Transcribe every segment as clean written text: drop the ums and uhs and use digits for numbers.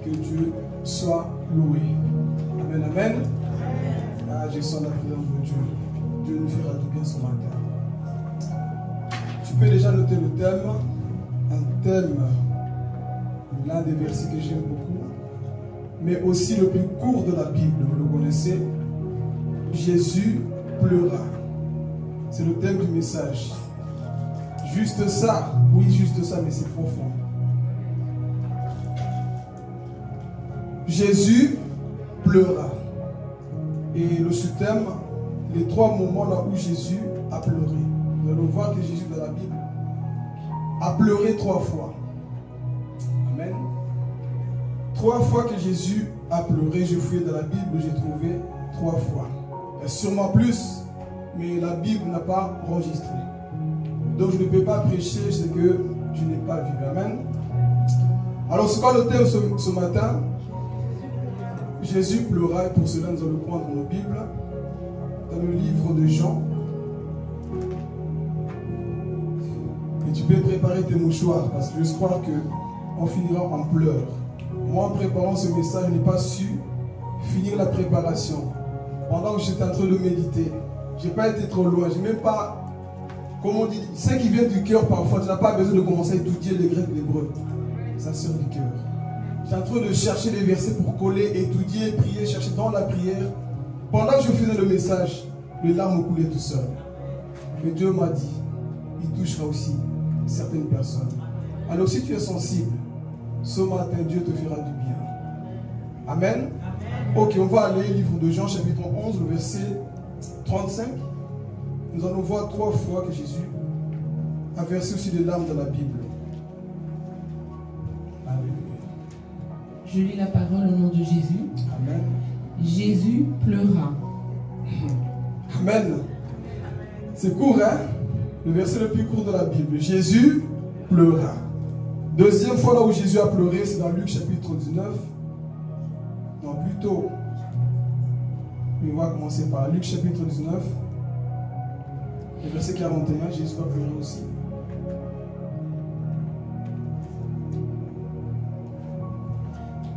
Que Dieu soit loué. Amen, amen. Ah, je sens la présence de Dieu. Dieu nous fera du bien ce matin. Tu peux déjà noter le thème. Un thème, l'un des versets que j'aime beaucoup, mais aussi le plus court de la Bible, vous le connaissez. Jésus pleura. C'est le thème du message. Juste ça, oui, juste ça, mais c'est profond. Jésus pleura. Et le sous-thème, les 3 moments là où Jésus a pleuré. Nous allons voir que Jésus dans la Bible a pleuré 3 fois. Amen. 3 fois que Jésus a pleuré, je fouillais dans la Bible, j'ai trouvé 3 fois. Il y a sûrement plus, mais la Bible n'a pas enregistré. Donc je ne peux pas prêcher ce que je n'ai pas vu. Amen. Alors c'est quoi le thème ce matin? Jésus pleura, et pour cela nous allons prendre nos Bibles dans le livre de Jean. Et tu peux préparer tes mouchoirs parce que je crois qu'on finira en pleurs. Moi, en préparant ce message, je n'ai pas su finir la préparation. Pendant que j'étais en train de méditer, je n'ai pas été trop loin. Je n'ai même pas, comme on dit, ce qui vient du cœur parfois, tu n'as pas besoin de commencer à étudier les grecs et l'hébreu. Ça sort du cœur. J'étais en train de chercher les versets pour coller, étudier, prier, chercher dans la prière. Pendant que je faisais le message, les larmes coulaient tout seul. Mais Dieu m'a dit, il touchera aussi certaines personnes. Alors si tu es sensible, ce matin, Dieu te fera du bien. Amen. Ok, on va aller au livre de Jean, chapitre 11, le verset 35. Nous allons voir 3 fois que Jésus a versé aussi des larmes dans la Bible. Je lis la parole au nom de Jésus. Amen. Jésus pleura. Amen. C'est court, hein? Le verset le plus court de la Bible. Jésus pleura. Deuxième fois là où Jésus a pleuré, c'est dans Luc chapitre 19. Non, plutôt. On va commencer par Luc chapitre 19. Le verset 41, Jésus va pleurer aussi.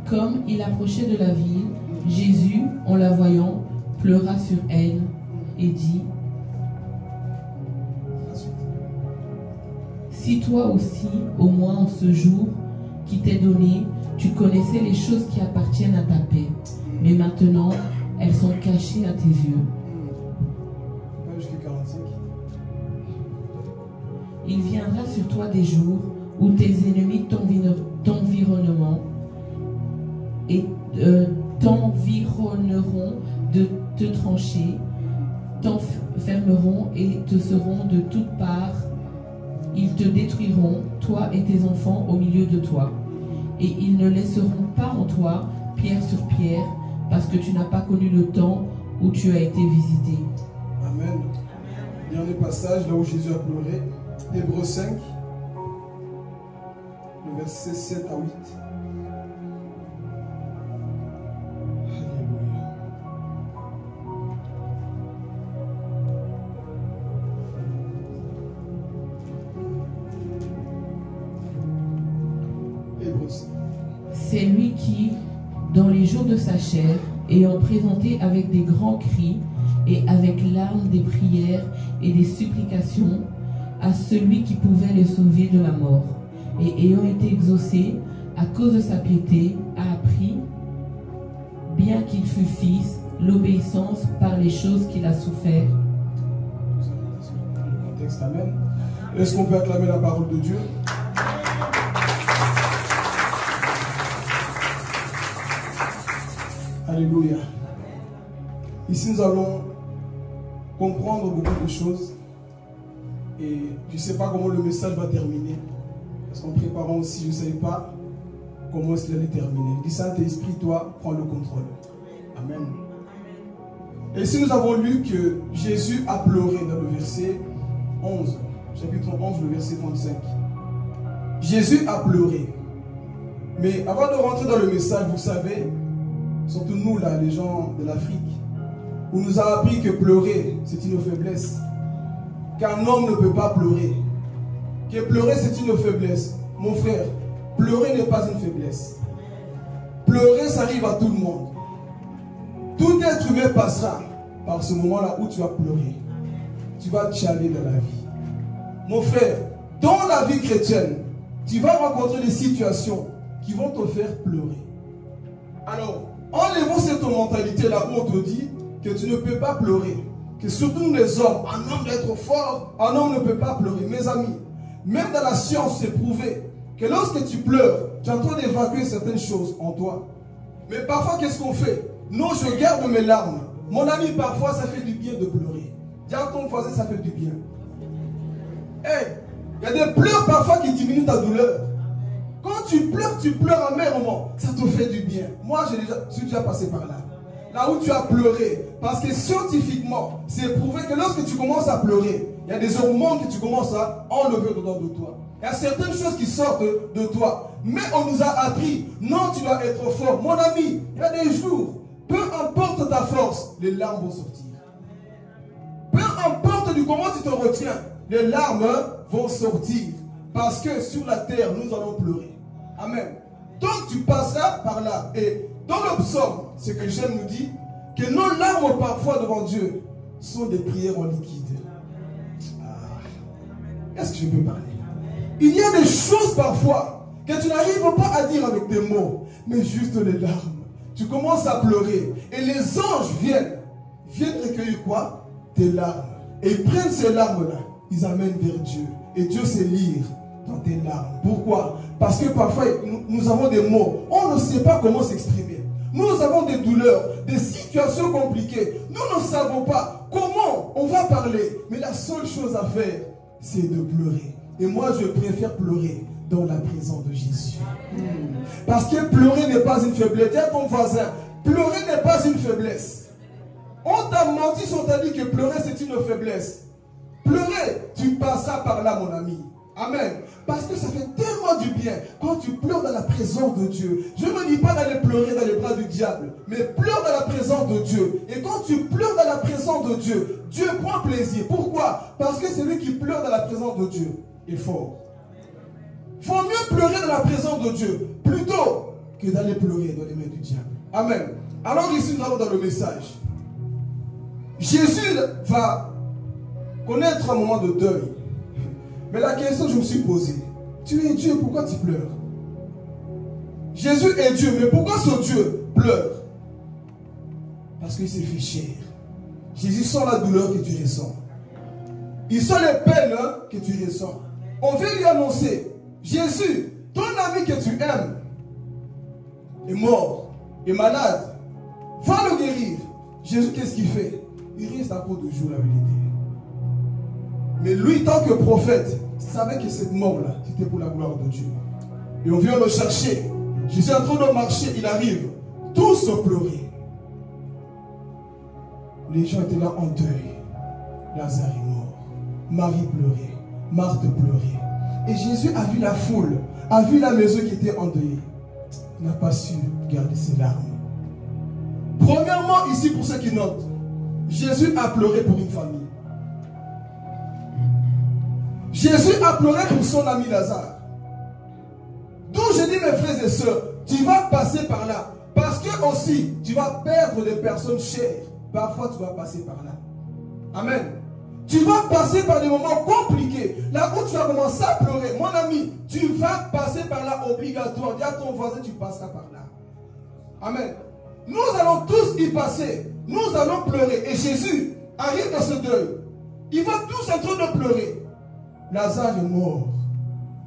Comme il approchait de la ville, Jésus, en la voyant, pleura sur elle et dit: Si toi aussi, au moins en ce jour qui t'est donné, tu connaissais les choses qui appartiennent à ta paix, mais maintenant, elles sont cachées à tes yeux. Il viendra sur toi des jours où tes ennemis t'environneront et t'environneront de te trancher, t'enfermeront et te seront de toutes parts. Ils te détruiront, toi et tes enfants au milieu de toi. Et ils ne laisseront pas en toi pierre sur pierre, parce que tu n'as pas connu le temps où tu as été visité. Amen. Dernier passage, là où Jésus a pleuré. Hébreux 5, le verset 7 à 8. C'est lui qui, dans les jours de sa chair, ayant présenté avec des grands cris et avec larmes des prières et des supplications à celui qui pouvait les sauver de la mort, et ayant été exaucé à cause de sa piété, a appris, bien qu'il fût fils, l'obéissance par les choses qu'il a souffert. Le contexte, amen. Est-ce qu'on peut acclamer la parole de Dieu? Alléluia. Ici, nous allons comprendre beaucoup de choses. Et je ne sais pas comment le message va terminer. Parce qu'en préparant aussi, je ne savais pas comment est-ce qu'il allait terminer. Dis Saint-Esprit, toi, prends le contrôle. Amen. Et ici, nous avons lu que Jésus a pleuré dans le verset 11. Chapitre 11, le verset 35. Jésus a pleuré. Mais avant de rentrer dans le message, vous savez, surtout nous, là, les gens de l'Afrique, on nous a appris que pleurer, c'est une faiblesse. Qu'un homme ne peut pas pleurer. Que pleurer, c'est une faiblesse. Mon frère, pleurer n'est pas une faiblesse. Pleurer, ça arrive à tout le monde. Tout être humain passera par ce moment-là où tu vas pleurer. Tu vas chialer dans la vie. Mon frère, dans la vie chrétienne, tu vas rencontrer des situations qui vont te faire pleurer. Alors, enlevons cette mentalité-là où on te dit que tu ne peux pas pleurer. Que surtout nous les hommes, un homme doit être fort, un homme ne peut pas pleurer. Mes amis, même dans la science, c'est prouvé que lorsque tu pleures, tu es en train d'évacuer certaines choses en toi. Mais parfois, qu'est-ce qu'on fait? Non, je garde mes larmes. Mon ami, parfois, ça fait du bien de pleurer. Dis à ton voisin, ça fait du bien. Hey, il y a des pleurs parfois qui diminuent ta douleur. Quand tu pleures amèrement, ça te fait du bien. Moi, je suis déjà passé par là. Là où tu as pleuré. Parce que scientifiquement, c'est prouvé que lorsque tu commences à pleurer, il y a des hormones que tu commences à enlever dedans de toi. Il y a certaines choses qui sortent de toi. Mais on nous a appris, non, tu dois être fort. Mon ami, il y a des jours, peu importe ta force, les larmes vont sortir. Peu importe du comment tu te retiens, les larmes vont sortir. Parce que sur la terre, nous allons pleurer. Amen. Donc tu passeras par là. Et dans le psaume, ce que j'aime nous dit, que nos larmes parfois devant Dieu sont des prières en liquide. Est-ce que je peux parler? Il y a des choses parfois que tu n'arrives pas à dire avec des mots, mais juste les larmes. Tu commences à pleurer et les anges viennent recueillir quoi? Tes larmes. Et ils prennent ces larmes-là, ils amènent vers Dieu. Et Dieu sait lire dans tes larmes. Pourquoi? Parce que parfois nous avons des mots, on ne sait pas comment s'exprimer. Nous avons des douleurs, des situations compliquées. Nous ne savons pas comment on va parler. Mais la seule chose à faire, c'est de pleurer. Et moi, je préfère pleurer dans la présence de Jésus. Parce que pleurer n'est pas une faiblesse. Dis à ton voisin, pleurer n'est pas une faiblesse. On t'a menti si on t'a dit que pleurer c'est une faiblesse. Pleurer, tu passeras par là, mon ami. Amen. Parce que ça fait tellement du bien quand tu pleures dans la présence de Dieu. Je ne dis pas d'aller pleurer dans les bras du diable, mais pleure dans la présence de Dieu. Et quand tu pleures dans la présence de Dieu, Dieu prend plaisir. Pourquoi? Parce que celui qui pleure dans la présence de Dieu est fort. Il faut mieux pleurer dans la présence de Dieu plutôt que d'aller pleurer dans les mains du diable. Amen. Alors ici nous allons dans le message. Jésus va connaître un moment de deuil. Mais la question que je me suis posée, tu es Dieu, pourquoi tu pleures? Jésus est Dieu, mais pourquoi ce Dieu pleure? Parce qu'il s'est fait chair. Jésus sent la douleur que tu ressens. Il sent les peines que tu ressens. On vient lui annoncer, Jésus, ton ami que tu aimes est mort, est malade. Va le guérir. Jésus, qu'est-ce qu'il fait? Il reste à cause de jour la vérité. Mais lui, tant que prophète, savait que cette mort-là, c'était pour la gloire de Dieu. Et on vient le chercher. Jésus est en train de marcher, il arrive. Tous pleurer. Les gens étaient là en deuil. Lazare est mort. Marie pleurait. Marthe pleurait. Et Jésus a vu la foule, a vu la maison qui était endeuillée. Il n'a pas su garder ses larmes. Premièrement, ici, pour ceux qui notent, Jésus a pleuré pour une famille. Jésus a pleuré pour son ami Lazare. Donc je dis mes frères et sœurs, tu vas passer par là. Parce que aussi, tu vas perdre des personnes chères. Parfois, tu vas passer par là. Amen. Tu vas passer par des moments compliqués. Là où tu vas commencer à pleurer. Mon ami, tu vas passer par là obligatoire. Dis à ton voisin, tu passeras par là. Amen. Nous allons tous y passer. Nous allons pleurer. Et Jésus arrive dans ce deuil. Ils vont tous en train de pleurer. Lazare est mort.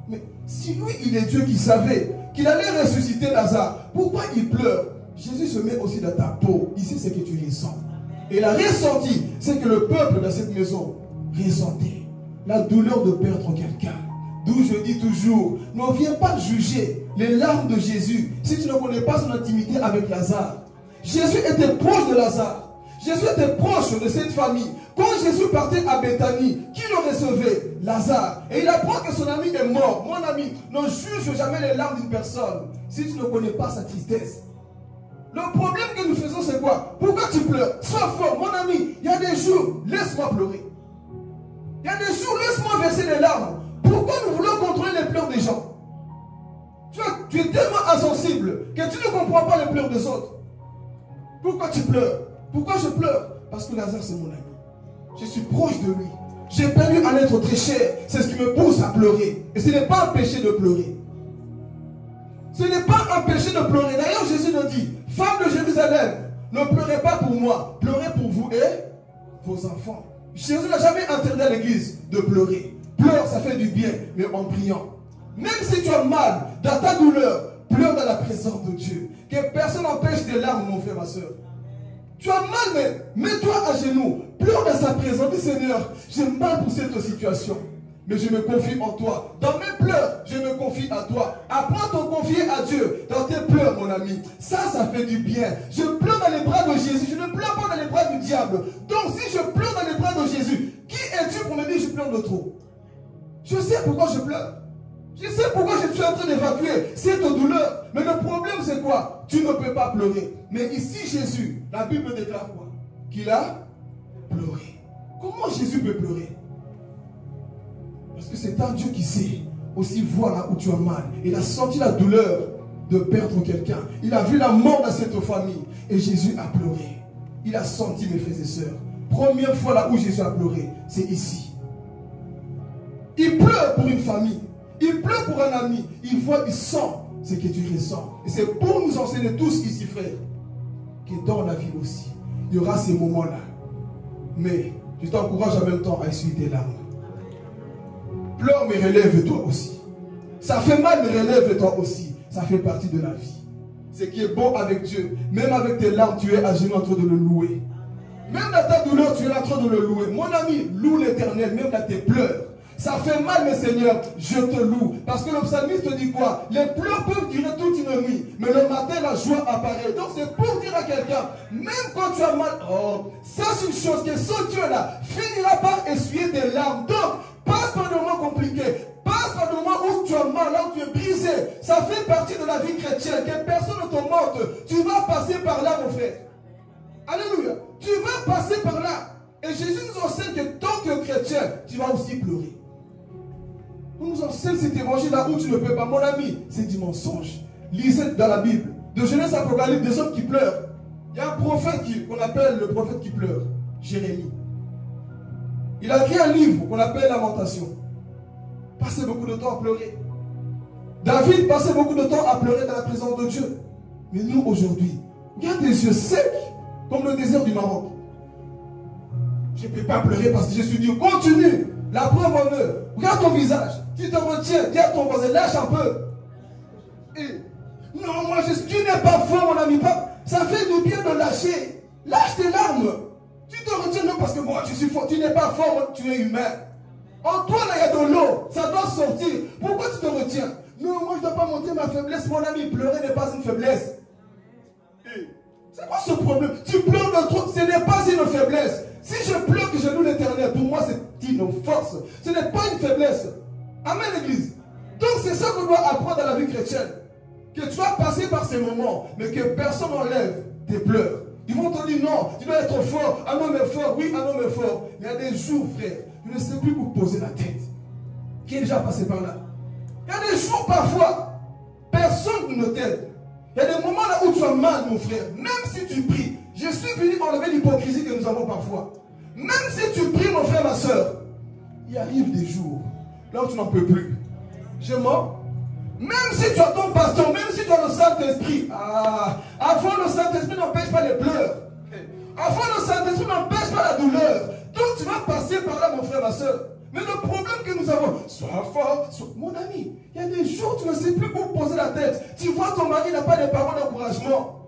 Mais si lui, il est Dieu qui savait qu'il allait ressusciter Lazare, pourquoi il pleure? Jésus se met aussi dans ta peau. Ici, c'est que tu ressens. Et la ressenti, c'est que le peuple dans cette maison ressentait la douleur de perdre quelqu'un. D'où je dis toujours, ne viens pas juger les larmes de Jésus si tu ne connais pas son intimité avec Lazare. Jésus était proche de Lazare. Jésus était proche de cette famille. Quand Jésus partait à Béthanie, qui le recevait? Lazare. Et il apprend que son ami est mort. Mon ami, ne juge jamais les larmes d'une personne si tu ne connais pas sa tristesse. Le problème que nous faisons, c'est quoi? Pourquoi tu pleures? Sois fort, mon ami. Il y a des jours, laisse-moi pleurer. Il y a des jours, laisse-moi verser des larmes. Pourquoi nous voulons contrôler les pleurs des gens? Tu Tu es tellement insensible que tu ne comprends pas les pleurs des autres. Pourquoi tu pleures? Pourquoi je pleure? Parce que Lazare, c'est mon ami. Je suis proche de lui. J'ai perdu un être très cher. C'est ce qui me pousse à pleurer. Et ce n'est pas un péché de pleurer. Ce n'est pas un péché de pleurer. D'ailleurs, Jésus nous dit, femme de Jérusalem, ne pleurez pas pour moi, pleurez pour vous et vos enfants. Jésus n'a jamais interdit à l'église de pleurer. Pleure, ça fait du bien, mais en priant. Même si tu as mal dans ta douleur, pleure dans la présence de Dieu. Que personne n'empêche tes larmes, mon frère, ma soeur. Tu as mal, mais mets-toi à genoux. Pleure dans sa présence. Dis, Seigneur, j'ai mal pour cette situation. Mais je me confie en toi. Dans mes pleurs, je me confie à toi. Apprends à te confier à Dieu. Dans tes pleurs, mon ami. Ça fait du bien. Je pleure dans les bras de Jésus. Je ne pleure pas dans les bras du diable. Donc, si je pleure dans les bras de Jésus, qui es-tu pour me dire je pleure de trop? Je sais pourquoi je pleure. Je sais pourquoi je suis en train d'évacuer cette douleur. Mais le problème, c'est quoi? Tu ne peux pas pleurer. Mais ici, Jésus, la Bible déclare quoi? Qu'il a pleuré. Comment Jésus peut pleurer? Parce que c'est un Dieu qui sait aussi voir là où tu as mal. Il a senti la douleur de perdre quelqu'un. Il a vu la mort dans cette famille. Et Jésus a pleuré. Il a senti, mes frères et sœurs. Première fois là où Jésus a pleuré, c'est ici. Il pleure pour une famille. Il pleure pour un ami. Il voit, il sent ce que tu ressens. Et c'est pour nous enseigner tous ici, frères, que dans la vie aussi, il y aura ces moments-là. Mais je t'encourage en même temps à essuyer tes larmes. Pleure, mais relève-toi aussi. Ça fait mal, mais relève-toi aussi. Ça fait partie de la vie. Ce qui est bon avec Dieu, même avec tes larmes, tu es à genoux en train de le louer. Même dans ta douleur, tu es en train de le louer. Mon ami, loue l'Éternel, même dans tes pleurs. Ça fait mal, mes seigneurs, je te loue. Parce que le psalmiste dit quoi? Les pleurs peuvent durer toute une nuit, mais le matin, la joie apparaît. Donc c'est pour dire à quelqu'un, même quand tu as mal, sache une chose, que ce Dieu-là finira par essuyer tes larmes. Donc, passe par des moments compliqués, passe par des moments où tu as mal, là où tu es brisé. Ça fait partie de la vie chrétienne, que personne ne te montre. Tu vas passer par là, mon frère. Alléluia. Tu vas passer par là. Et Jésus nous enseigne que tant que chrétien, tu vas aussi pleurer. On nous enseigne cet évangile-là où tu ne peux pas. Mon ami, c'est du mensonge. Lisez dans la Bible, de Genèse à Apocalypse, des hommes qui pleurent. Il y a un prophète qu'on appelle le prophète qui pleure, Jérémie. Il a écrit un livre qu'on appelle Lamentation. Passez beaucoup de temps à pleurer. David passait beaucoup de temps à pleurer dans la présence de Dieu. Mais nous, aujourd'hui, regarde des yeux secs, comme le désert du Maroc. Je ne peux pas pleurer parce que je suis Dieu. Continue. La preuve en eux. Regarde ton visage. Tu te retiens. Dis à ton voisin, lâche un peu. Et, non, moi, tu n'es pas fort, mon ami. Ça fait du bien de lâcher. Lâche tes larmes. Tu te retiens non parce que moi, je suis fort. Tu n'es pas fort, tu es humain. En toi, là, il y a de l'eau. Ça doit sortir. Pourquoi tu te retiens? Non, moi, je ne dois pas montrer ma faiblesse. Mon ami, pleurer n'est pas une faiblesse. C'est quoi ce problème? Tu pleures de trop. Ce n'est pas une faiblesse. Si je pleure que je loue l'Éternel, pour moi, c'est une force. Ce n'est pas une faiblesse. Amen, l'Église. Donc, c'est ça qu'on doit apprendre dans la vie chrétienne. Que tu vas passer par ces moments, mais que personne n'enlève tes pleurs. Ils vont te dire non, tu dois être fort. Un homme est fort, oui, un homme est fort. Mais il y a des jours, frère, je ne sais plus où poser la tête. Qui est déjà passé par là? Il y a des jours, parfois, personne ne t'aide. Il y a des moments là où tu as mal, mon frère. Même si tu pries, je suis venu enlever l'hypocrisie que nous avons parfois. Même si tu pries, mon frère, ma soeur, il arrive des jours là où tu n'en peux plus. Je mens. Même si tu as ton pasteur, même si tu as le Saint-Esprit, avant le Saint-Esprit n'empêche pas les pleurs. Avant le Saint-Esprit n'empêche pas la douleur. Donc tu vas passer par là, mon frère, ma soeur. Mais le problème que nous avons, sois fort, mon ami, il y a des jours où tu ne sais plus où poser la tête. Tu vois ton mari n'a pas de paroles d'encouragement.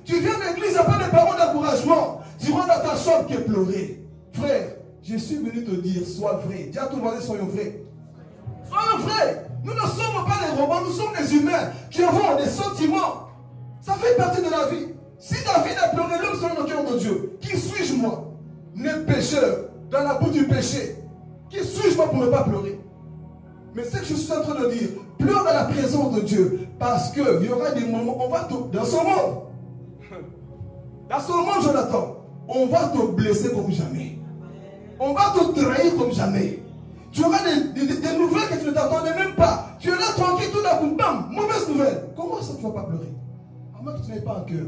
Tu viens à l'église, il n'y a pas de paroles d'encouragement. Tu rentres dans ta chambre qui est pleurée. Frère, je suis venu te dire, sois vrai. Dis à ton voisin, soyons vrais. Soyons vrais. Nous ne sommes pas des robots, nous sommes des humains qui avons des sentiments. Ça fait partie de la vie. Si David a pleuré, l'homme selon le cœur de Dieu, qui suis-je moi? Né pécheur, dans la boue du péché. Qui suis-je moi pour ne pas pleurer? Mais c'est que je suis en train de dire, pleure dans la présence de Dieu, parce qu'il y aura des moments, on va te, dans ce monde, Jonathan, on va te blesser comme jamais. On va te trahir comme jamais. Tu auras des nouvelles que tu ne t'attendais même pas. Tu es là tranquille, tout d'un coup, bam, mauvaise nouvelle. Comment ça tu ne vas pas pleurer? À moins que tu n'aies pas un cœur.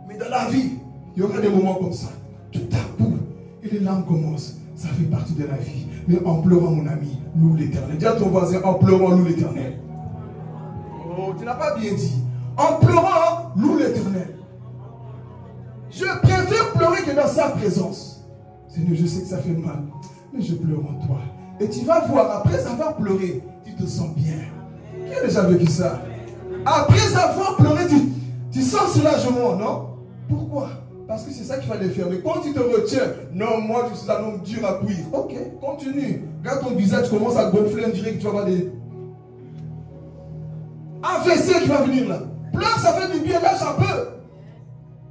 Mais dans la vie, il y aura des moments comme ça. Tout à coup, et les larmes commencent. Ça fait partie de la vie. Mais en pleurant, mon ami, loue l'Éternel. Dis à ton voisin, en pleurant, loue l'Éternel. Oh, tu n'as pas bien dit. En pleurant, loue l'Éternel. Je préfère pleurer que dans sa présence. Seigneur, je sais que ça fait mal, mais je pleure en toi. Et tu vas voir, après avoir pleuré, tu te sens bien. Qui a déjà vécu ça? Après avoir pleuré, tu sens soulagement, non? Pourquoi? Parce que c'est ça qu'il fallait faire. Mais quand tu te retiens, non, moi je suis un homme dur à cuire. Ok, continue. Regarde ton visage, tu commences à gonfler, on dirait que tu vas avoir des... un WC qui va venir là. Pleure, ça fait du bien, lâche un peu.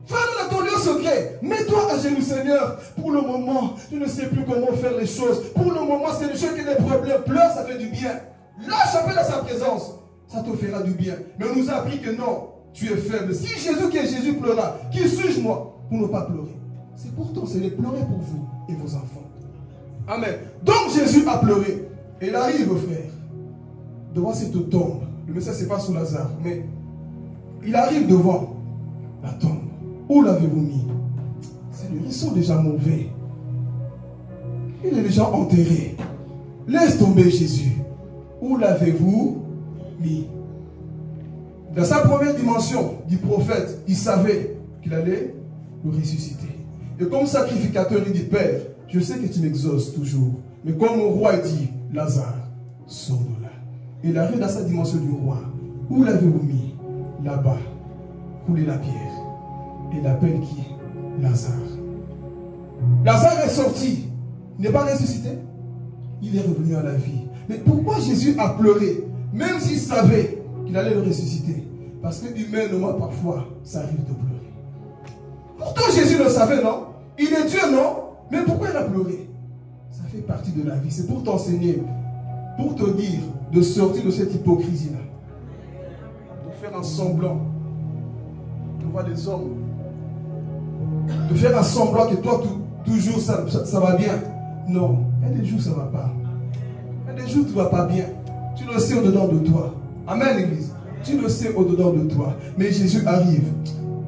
Fais-le dans ton lieu secret. Mets-toi à genoux, Seigneur. Pour le moment, je ne sais plus comment faire les choses. Pour le moment, c'est les choses qui ont des problèmes. Pleure, ça fait du bien. Lâche un peu dans sa présence. Ça te fera du bien. Mais on nous a appris que non, tu es faible. Si Jésus qui est Jésus pleura, qui suis-je moi pour ne pas pleurer? C'est pourtant, c'est de pleurer pour vous et vos enfants. Amen. Donc Jésus a pleuré. Et il arrive, frère, devant cette tombe. Le message, ce n'est pas sur Lazare, mais il arrive devant la tombe. Où l'avez-vous mis? Seigneur, ils sont déjà mauvais. Il est déjà enterré. Laisse tomber Jésus. Où l'avez-vous mis? Dans sa première dimension du prophète, il savait qu'il allait le ressusciter. Et comme sacrificateur, il dit, Père, je sais que tu m'exauces toujours. Mais comme au roi, il dit, Lazare, sors de là. Et il arrive dans sa dimension du roi. Où l'avez-vous mis? Là-bas. Coulez la pierre. Et il appelle qui? Lazare. Lazare est sorti. Il n'est pas ressuscité. Il est revenu à la vie. Mais pourquoi Jésus a pleuré? Même s'il savait qu'il allait le ressusciter. Parce que humainement, parfois, ça arrive de pleurer. Pourtant, Jésus le savait, non? Il est Dieu, non? Mais pourquoi il a pleuré? Ça fait partie de la vie. C'est pour t'enseigner, pour te dire de sortir de cette hypocrisie-là. De faire un semblant. De voir des hommes. De faire un semblant que toi, toujours, ça va bien. Non, il y a des jours, ça ne va pas. Il y a des jours, tu ne vas pas bien. Tu le sais au-dedans de toi. Amen, l'église. Tu le sais au-dedans de toi. Mais Jésus arrive.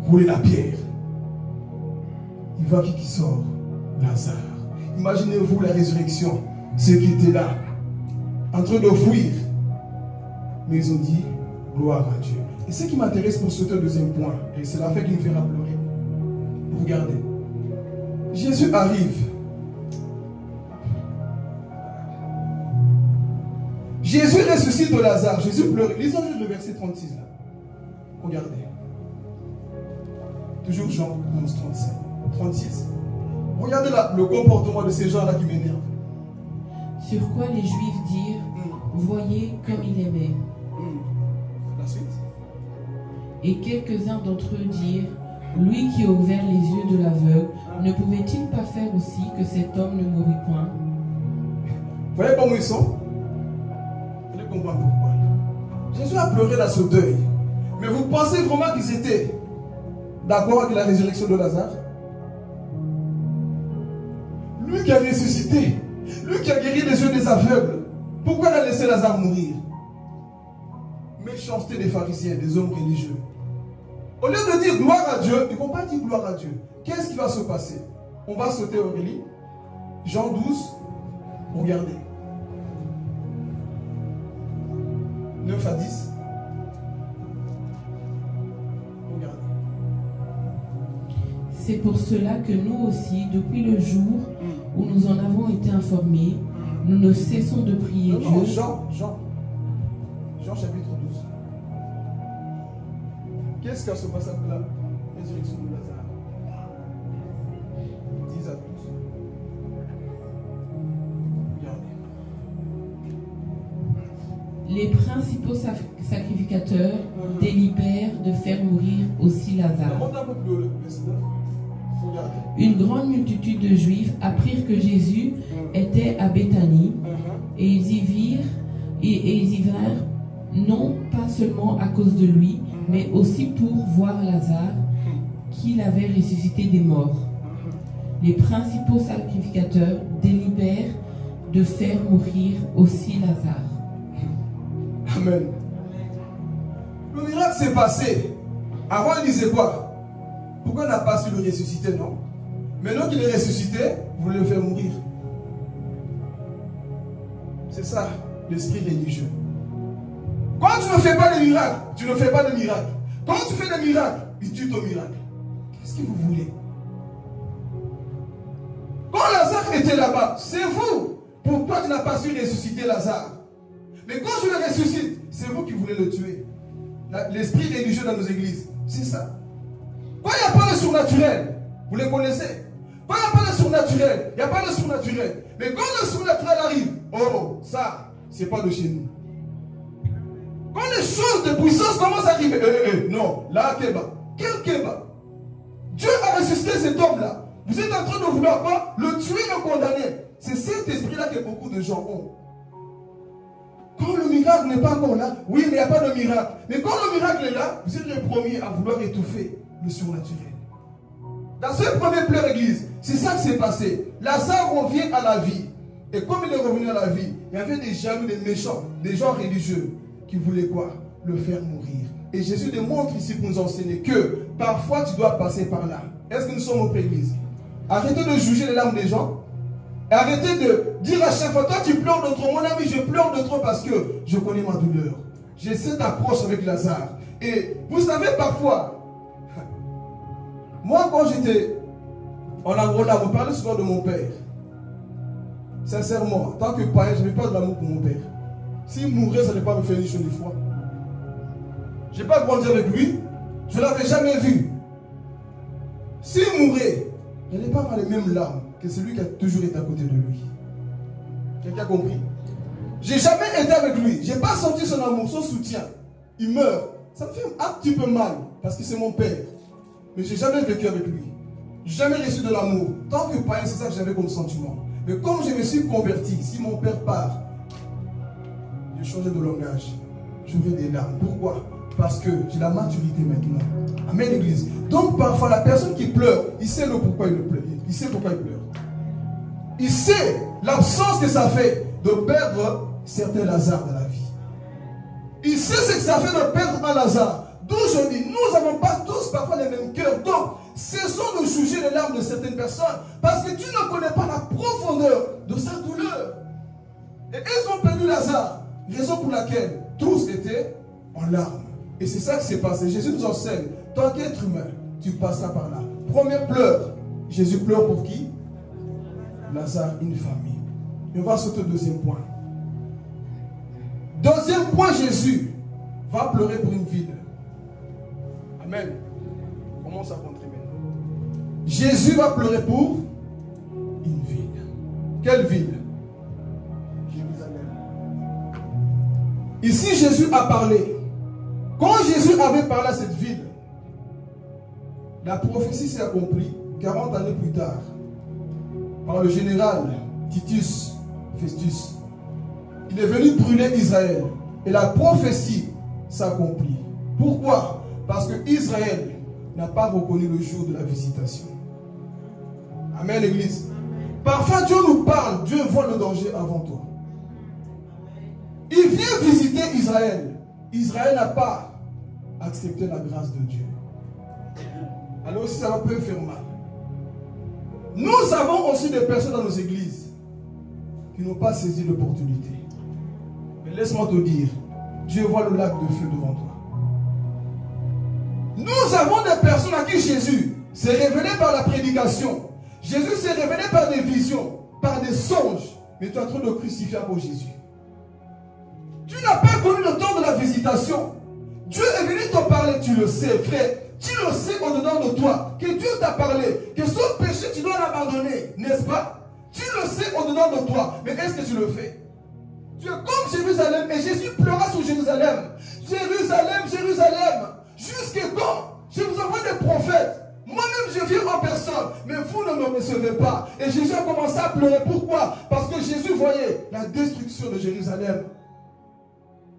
Roulez la pierre. Il voit qui sort? Lazare. Imaginez-vous la résurrection. Ceux qui étaient là, en train de fuir. Mais ils ont dit, gloire à Dieu. Et ce qui m'intéresse pour ce deuxième point, et c'est la fin qui nous fera pleurer. Regardez. Jésus arrive. Jésus ressuscite de Lazare. Jésus pleure. Lisons le verset 36 là. Regardez. Toujours Jean 11, 35, 36. Regardez là, le comportement de ces gens-là qui m'énervent. Sur quoi les Juifs dirent, voyez comme il aimait. La suite. Et quelques-uns d'entre eux dirent, lui qui a ouvert les yeux de l'aveugle, ne pouvait-il pas faire aussi que cet homme ne mourût point? Vous voyez comment ils sont? Vous allez comprendre pourquoi. Jésus a pleuré dans ce deuil. Mais vous pensez vraiment qu'ils étaient d'accord avec la résurrection de Lazare? Lui qui a ressuscité, lui qui a guéri les yeux des aveugles, pourquoi il a laissé Lazare mourir? Méchanceté des pharisiens, des hommes religieux. Au lieu de dire gloire à Dieu, ils ne vont pas dire gloire à Dieu. Qu'est-ce qui va se passer? On va sauter Aurélie. Jean 12, regardez. 9 à 10. Regardez. C'est pour cela que nous aussi, depuis le jour où nous en avons été informés, nous ne cessons de prier Non, Dieu. Jean chapitre 12. Qu'est-ce qui va se passer après la résurrection de Lazare? 10 à 12. Regardez. Les principaux sacrificateurs délibèrent de faire mourir aussi Lazare. Monte un peu plus haut, le verset 9. Regardez. Une grande multitude de Juifs apprirent que Jésus était à Béthanie et ils y vinrent non pas seulement à cause de lui, mais aussi pour voir Lazare qu'il avait ressuscité des morts. Les principaux sacrificateurs délibèrent de faire mourir aussi Lazare. Amen. Le miracle s'est passé. Avant, il disait quoi? Pourquoi il n'a pas su le ressusciter, non? Maintenant qu'il est ressuscité, vous voulez le faire mourir. C'est ça, l'esprit religieux. Quand tu ne fais pas de miracle, tu ne fais pas de miracle. Quand tu fais des miracles, il tue ton miracle. Qu'est-ce que vous voulez? Quand Lazare était là-bas, c'est vous. Pourquoi tu n'as pas su ressusciter Lazare? Mais quand je le ressuscite, c'est vous qui voulez le tuer. L'esprit religieux dans nos églises, c'est ça. Quand il n'y a pas de surnaturel, vous les connaissez. Quand il n'y a pas de surnaturel, il n'y a pas de surnaturel. Mais quand le surnaturel arrive, oh, ça, c'est pas de chez nous. Quand les choses de puissance commencent à arriver, non, là, Kéba. Quel Kéba? Dieu a ressuscité cet homme-là. Vous êtes en train de vouloir quoi? Le tuer, le condamner. C'est cet esprit-là que beaucoup de gens ont. Quand le miracle n'est pas encore là, oui, mais il n'y a pas de miracle. Mais quand le miracle est là, vous êtes les premiers à vouloir étouffer le surnaturel. Dans ce premier pleur église, c'est ça qui s'est passé. Lazare revient à la vie. Et comme il est revenu à la vie, il y avait des jaloux, des méchants, des gens religieux qui voulaient quoi? Le faire mourir. Et Jésus démontre ici pour nous enseigner que parfois tu dois passer par là. Est-ce que nous sommes au église? Arrêtez de juger les larmes des gens. Et arrêtez de dire à chaque fois, toi tu pleures de trop, mon ami, je pleure de trop parce que je connais ma douleur. J'ai cette approche avec Lazare. Et vous savez parfois, moi quand j'étais en Angola, on parlait souvent de mon père. Sincèrement, en tant que païen, je n'avais pas de l'amour pour mon père. S'il mourait, ça ne pas me faire ni chaud ni froid. Je n'ai pas grandi avec lui, je ne l'avais jamais vu. S'il mourait, je n'allais pas avoir les mêmes larmes que celui qui a toujours été à côté de lui. Quelqu'un a compris? J'ai jamais été avec lui. Je n'ai pas senti son amour, son soutien. Il meurt. Ça me fait un petit peu mal parce que c'est mon père. Mais je n'ai jamais vécu avec lui. Je n'ai jamais reçu de l'amour. Tant que païen, c'est ça que j'avais comme sentiment. Mais comme je me suis converti, si mon père part, j'ai changé de langage. J'aurai des larmes. Pourquoi? Parce que j'ai la maturité maintenant. Amen, l'église. Donc parfois la personne qui pleure, il sait le pourquoi il pleure. Il sait pourquoi il pleure. Il sait l'absence que ça fait de perdre certains Lazare dans la vie. Il sait ce que ça fait de perdre un Lazare. D'où je dis, nous n'avons pas tous parfois les mêmes cœurs. Donc, cessons de juger les larmes de certaines personnes parce que tu ne connais pas la profondeur de sa douleur. Et ils ont perdu Lazare. Raison pour laquelle tous étaient en larmes. Et c'est ça qui s'est passé. Jésus nous enseigne, tant qu'être humain, tu passeras par là. Premier pleur. Jésus pleure pour qui? Lazare, une famille. Et on va sauter au deuxième point. Deuxième point, Jésus va pleurer pour une ville. Amen. On commence à rentrer maintenant. Jésus va pleurer pour une ville. Quelle ville? Jérusalem. Ici, Jésus a parlé. Quand Jésus avait parlé à cette ville, la prophétie s'est accomplie 40 années plus tard par le général Titus Festus. Il est venu brûler Israël et la prophétie s'accomplit. Pourquoi? Parce que Israël n'a pas reconnu le jour de la visitation. Amen, l'église. Parfois Dieu nous parle, Dieu voit le danger avant toi. Il vient visiter Israël. Israël n'a pas accepté la grâce de Dieu. Alors aussi ça peut faire mal. Nous avons aussi des personnes dans nos églises qui n'ont pas saisi l'opportunité. Mais laisse-moi te dire, Dieu voit le lac de feu devant toi. Nous avons des personnes à qui Jésus s'est révélé par la prédication. Jésus s'est révélé par des visions, par des songes. Mais tu es en train de crucifier pour Jésus. Tu n'as pas connu le temps de la visitation. Dieu est venu te parler, tu le sais, frère. Tu le sais au-dedans de toi, que Dieu t'a parlé, que son péché, tu dois l'abandonner, n'est-ce pas? Tu le sais au-dedans de toi, mais est-ce que tu le fais? Tu es comme Jérusalem, et Jésus pleura sur Jérusalem. Jérusalem, Jérusalem, jusqu'à quand? Je vous envoie des prophètes. Moi-même, je viens en personne, mais vous ne me recevez pas. Et Jésus a commencé à pleurer. Pourquoi? Parce que Jésus voyait la destruction de Jérusalem.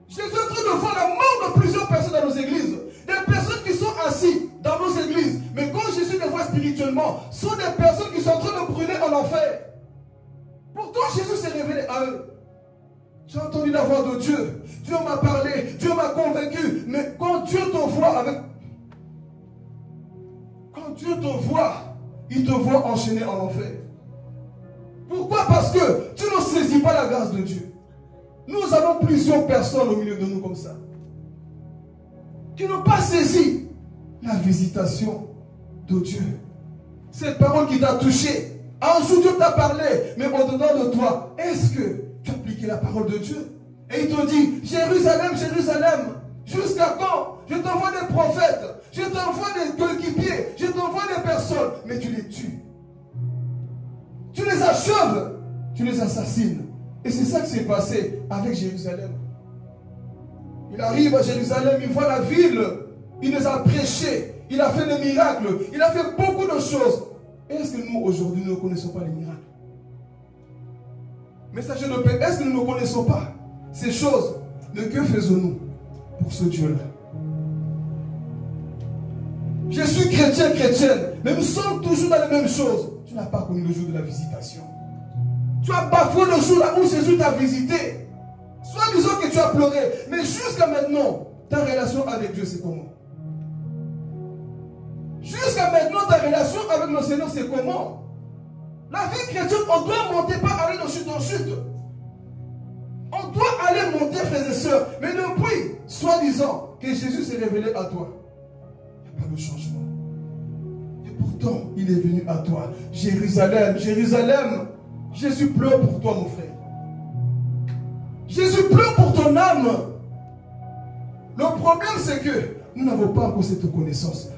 Jésus est en train de voir la mort de plusieurs personnes dans nos églises. Des personnes qui sont assises dans nos églises. Mais quand Jésus les voit spirituellement, ce sont des personnes qui sont en train de brûler en enfer. Pourtant, Jésus s'est révélé. à eux. J'ai entendu la voix de Dieu. Dieu m'a parlé, Dieu m'a convaincu. Mais quand Dieu te voit avec... Quand Dieu te voit, il te voit enchaîné en enfer. Pourquoi? Parce que tu ne saisis pas la grâce de Dieu. Nous avons plusieurs personnes au milieu de nous comme ça, qui n'ont pas saisi la visitation de Dieu. Cette parole qui t'a touché. Un jour Dieu t'a parlé, mais au-dedans de toi, est-ce que tu as appliqué la parole de Dieu? Et il te dit, Jérusalem, Jérusalem, jusqu'à quand? Je t'envoie des prophètes, je t'envoie des coéquipiers, je t'envoie des personnes, mais tu les tues. Tu les achèves, tu les assassines. Et c'est ça qui s'est passé avec Jérusalem. Il arrive à Jérusalem, il voit la ville, il les a prêchés, il a fait des miracles, il a fait beaucoup de choses. Est-ce que nous aujourd'hui nous ne connaissons pas les miracles? Messager de paix, est-ce que nous ne connaissons pas ces choses? Mais que faisons-nous pour ce Dieu-là? Je suis chrétien, chrétienne, mais nous sommes toujours dans les mêmes choses. Tu n'as pas connu le jour de la visitation. Tu as bafoué le jour là où Jésus t'a visité. Soit disant que tu as pleuré, mais jusqu'à maintenant, ta relation avec Dieu, c'est comment? Jusqu'à maintenant, ta relation avec le Seigneur, c'est comment? La vie chrétienne, on doit monter, pas aller de chute en chute. On doit aller monter, frères et sœurs. Mais depuis, soi-disant, que Jésus s'est révélé à toi, il n'y a pas de changement. Et pourtant, il est venu à toi. Jérusalem, Jérusalem, Jésus pleure pour toi, mon frère. Jésus pleure pour ton âme. Le problème, c'est que nous n'avons pas encore cette connaissance.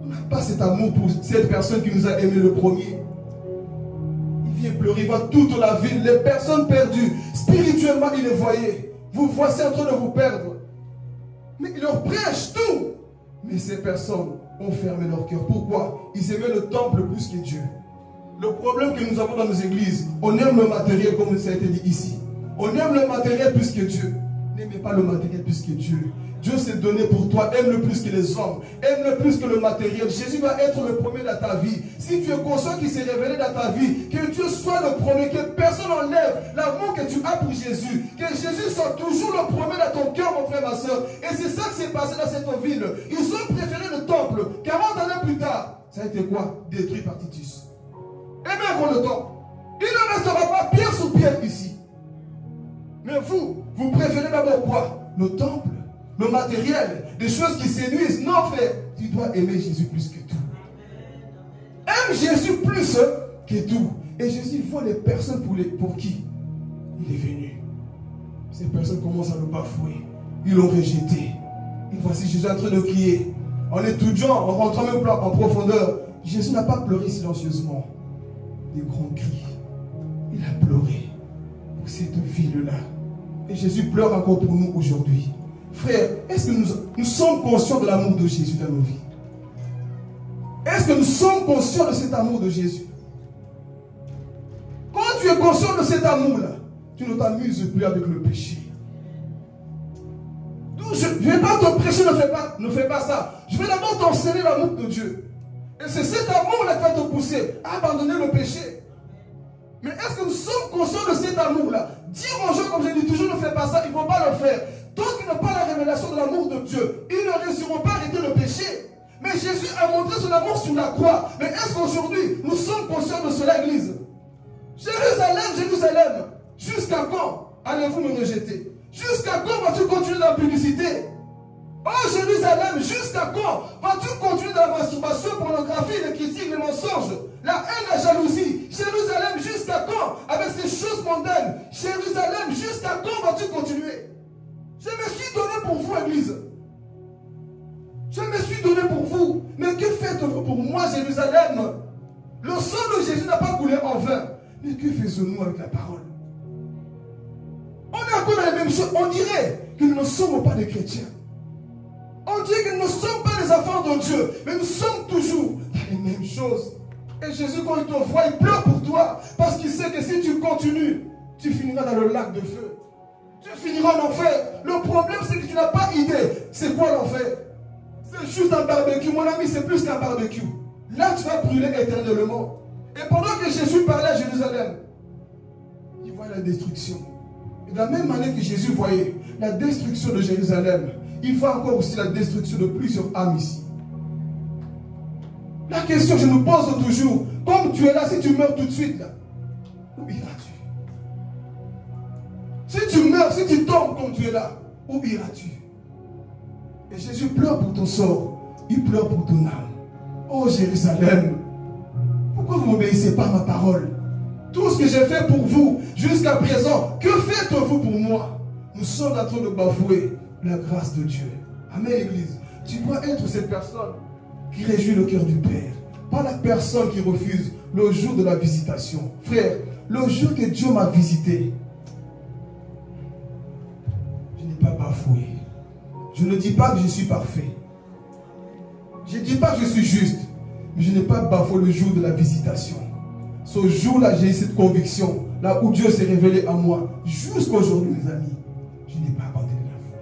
On n'a pas cet amour pour cette personne qui nous a aimé le premier. Il vient pleurer, il voit toute la ville, les personnes perdues. Spirituellement, il les voyait. Vous voici en train de vous perdre. Mais il leur prêche tout. Mais ces personnes ont fermé leur cœur. Pourquoi? Ils aimaient le temple plus que Dieu. Le problème que nous avons dans nos églises, on aime le matériel comme ça a été dit ici. On aime le matériel plus que Dieu. N'aimez pas le matériel plus que Dieu. Dieu s'est donné pour toi, aime-le plus que les hommes, aime-le plus que le matériel. Jésus va être le premier dans ta vie. Si tu es conscient qu'il s'est révélé dans ta vie, que Dieu soit le premier, que personne n'enlève l'amour que tu as pour Jésus, que Jésus soit toujours le premier dans ton cœur, mon frère, ma soeur. Et c'est ça qui s'est passé dans cette ville. Ils ont préféré le temple. 40 années plus tard, ça a été quoi? Détruit par Titus. Et même pour le temple, il ne restera pas pierre sur pierre ici. Mais vous préférez d'abord quoi? Le temple, le matériel, des choses qui séduisent. Non, frère, tu dois aimer Jésus plus que tout. Aime Jésus plus que tout. Et Jésus, il faut les personnes pour qui il est venu. Ces personnes commencent à le bafouer. Ils l'ont rejeté. Et voici Jésus en train de crier. En étudiant, en rentrant même en profondeur, Jésus n'a pas pleuré silencieusement. Des grands cris. Il a pleuré pour cette ville-là. Et Jésus pleure encore pour nous aujourd'hui. Frère, est-ce que nous sommes conscients de l'amour de Jésus dans nos vies? Est-ce que nous sommes conscients de cet amour de Jésus? Quand tu es conscient de cet amour-là, tu ne t'amuses plus avec le péché. Donc, je ne vais pas te prêcher, ne fais pas ça. Je vais d'abord t'enseigner l'amour de Dieu. Et c'est cet amour-là qui va te pousser à abandonner le péché. Mais est-ce que nous sommes conscients de cet amour-là? Dire aux gens, comme je dis toujours, ne fais pas ça, ils ne vont pas le faire. Tant qu'ils n'ont pas la révélation de l'amour de Dieu, ils ne réussiront pas à arrêter le péché. Mais Jésus a montré son amour sur la croix. Mais est-ce qu'aujourd'hui, nous sommes conscients de cela, Église? Jérusalem, Jérusalem, jusqu'à quand allez-vous me rejeter? Jusqu'à quand vas-tu continuer dans la publicité? Oh Jérusalem, jusqu'à quand vas-tu continuer dans la masturbation, pornographie, les critiques, les mensonges, la haine, la jalousie? Jérusalem, jusqu'à quand avec ces choses mondaines? Jérusalem, jusqu'à quand vas-tu continuer? Je me suis donné pour vous, Église. Je me suis donné pour vous. Mais que faites-vous pour moi, Jérusalem? Le sang de Jésus n'a pas coulé en vain. Mais que faisons-nous avec la parole? On est encore dans les mêmes choses. On dirait que nous ne sommes pas des chrétiens. On dirait que nous ne sommes pas des enfants de Dieu. Mais nous sommes toujours dans les mêmes choses. Et Jésus, quand il te voit, il pleure pour toi. Parce qu'il sait que si tu continues, tu finiras dans le lac de feu. Tu finiras en enfer. Le problème, c'est que tu n'as pas idée. C'est quoi l'enfer? C'est juste un barbecue. Mon ami, c'est plus qu'un barbecue. Là, tu vas brûler éternellement. Et pendant que Jésus parlait à Jérusalem, il voyait voyait la destruction. Et de la même manière que Jésus voyait la destruction de Jérusalem, il voit encore aussi la destruction de plusieurs âmes ici. La question que je me pose toujours, comme tu es là, si tu meurs tout de suite, là, où iras-tu? Si tu meurs, si tu tombes comme tu es là, où iras-tu? Et Jésus pleure pour ton sort, il pleure pour ton âme. Oh Jérusalem, pourquoi vous n'obéissez pas à ma parole? Tout ce que j'ai fait pour vous jusqu'à présent, que faites-vous pour moi? Nous sommes en train de bafouer la grâce de Dieu. Amen, Église. Tu dois être cette personne qui réjouit le cœur du Père. Pas la personne qui refuse le jour de la visitation. Frère, le jour que Dieu m'a visité, je n'ai pas bafoué. Je ne dis pas que je suis parfait. Je ne dis pas que je suis juste. Mais je n'ai pas bafoué le jour de la visitation. Ce jour-là, j'ai eu cette conviction. Là où Dieu s'est révélé à moi. Jusqu'à aujourd'hui, mes amis, je n'ai pas abandonné la foi.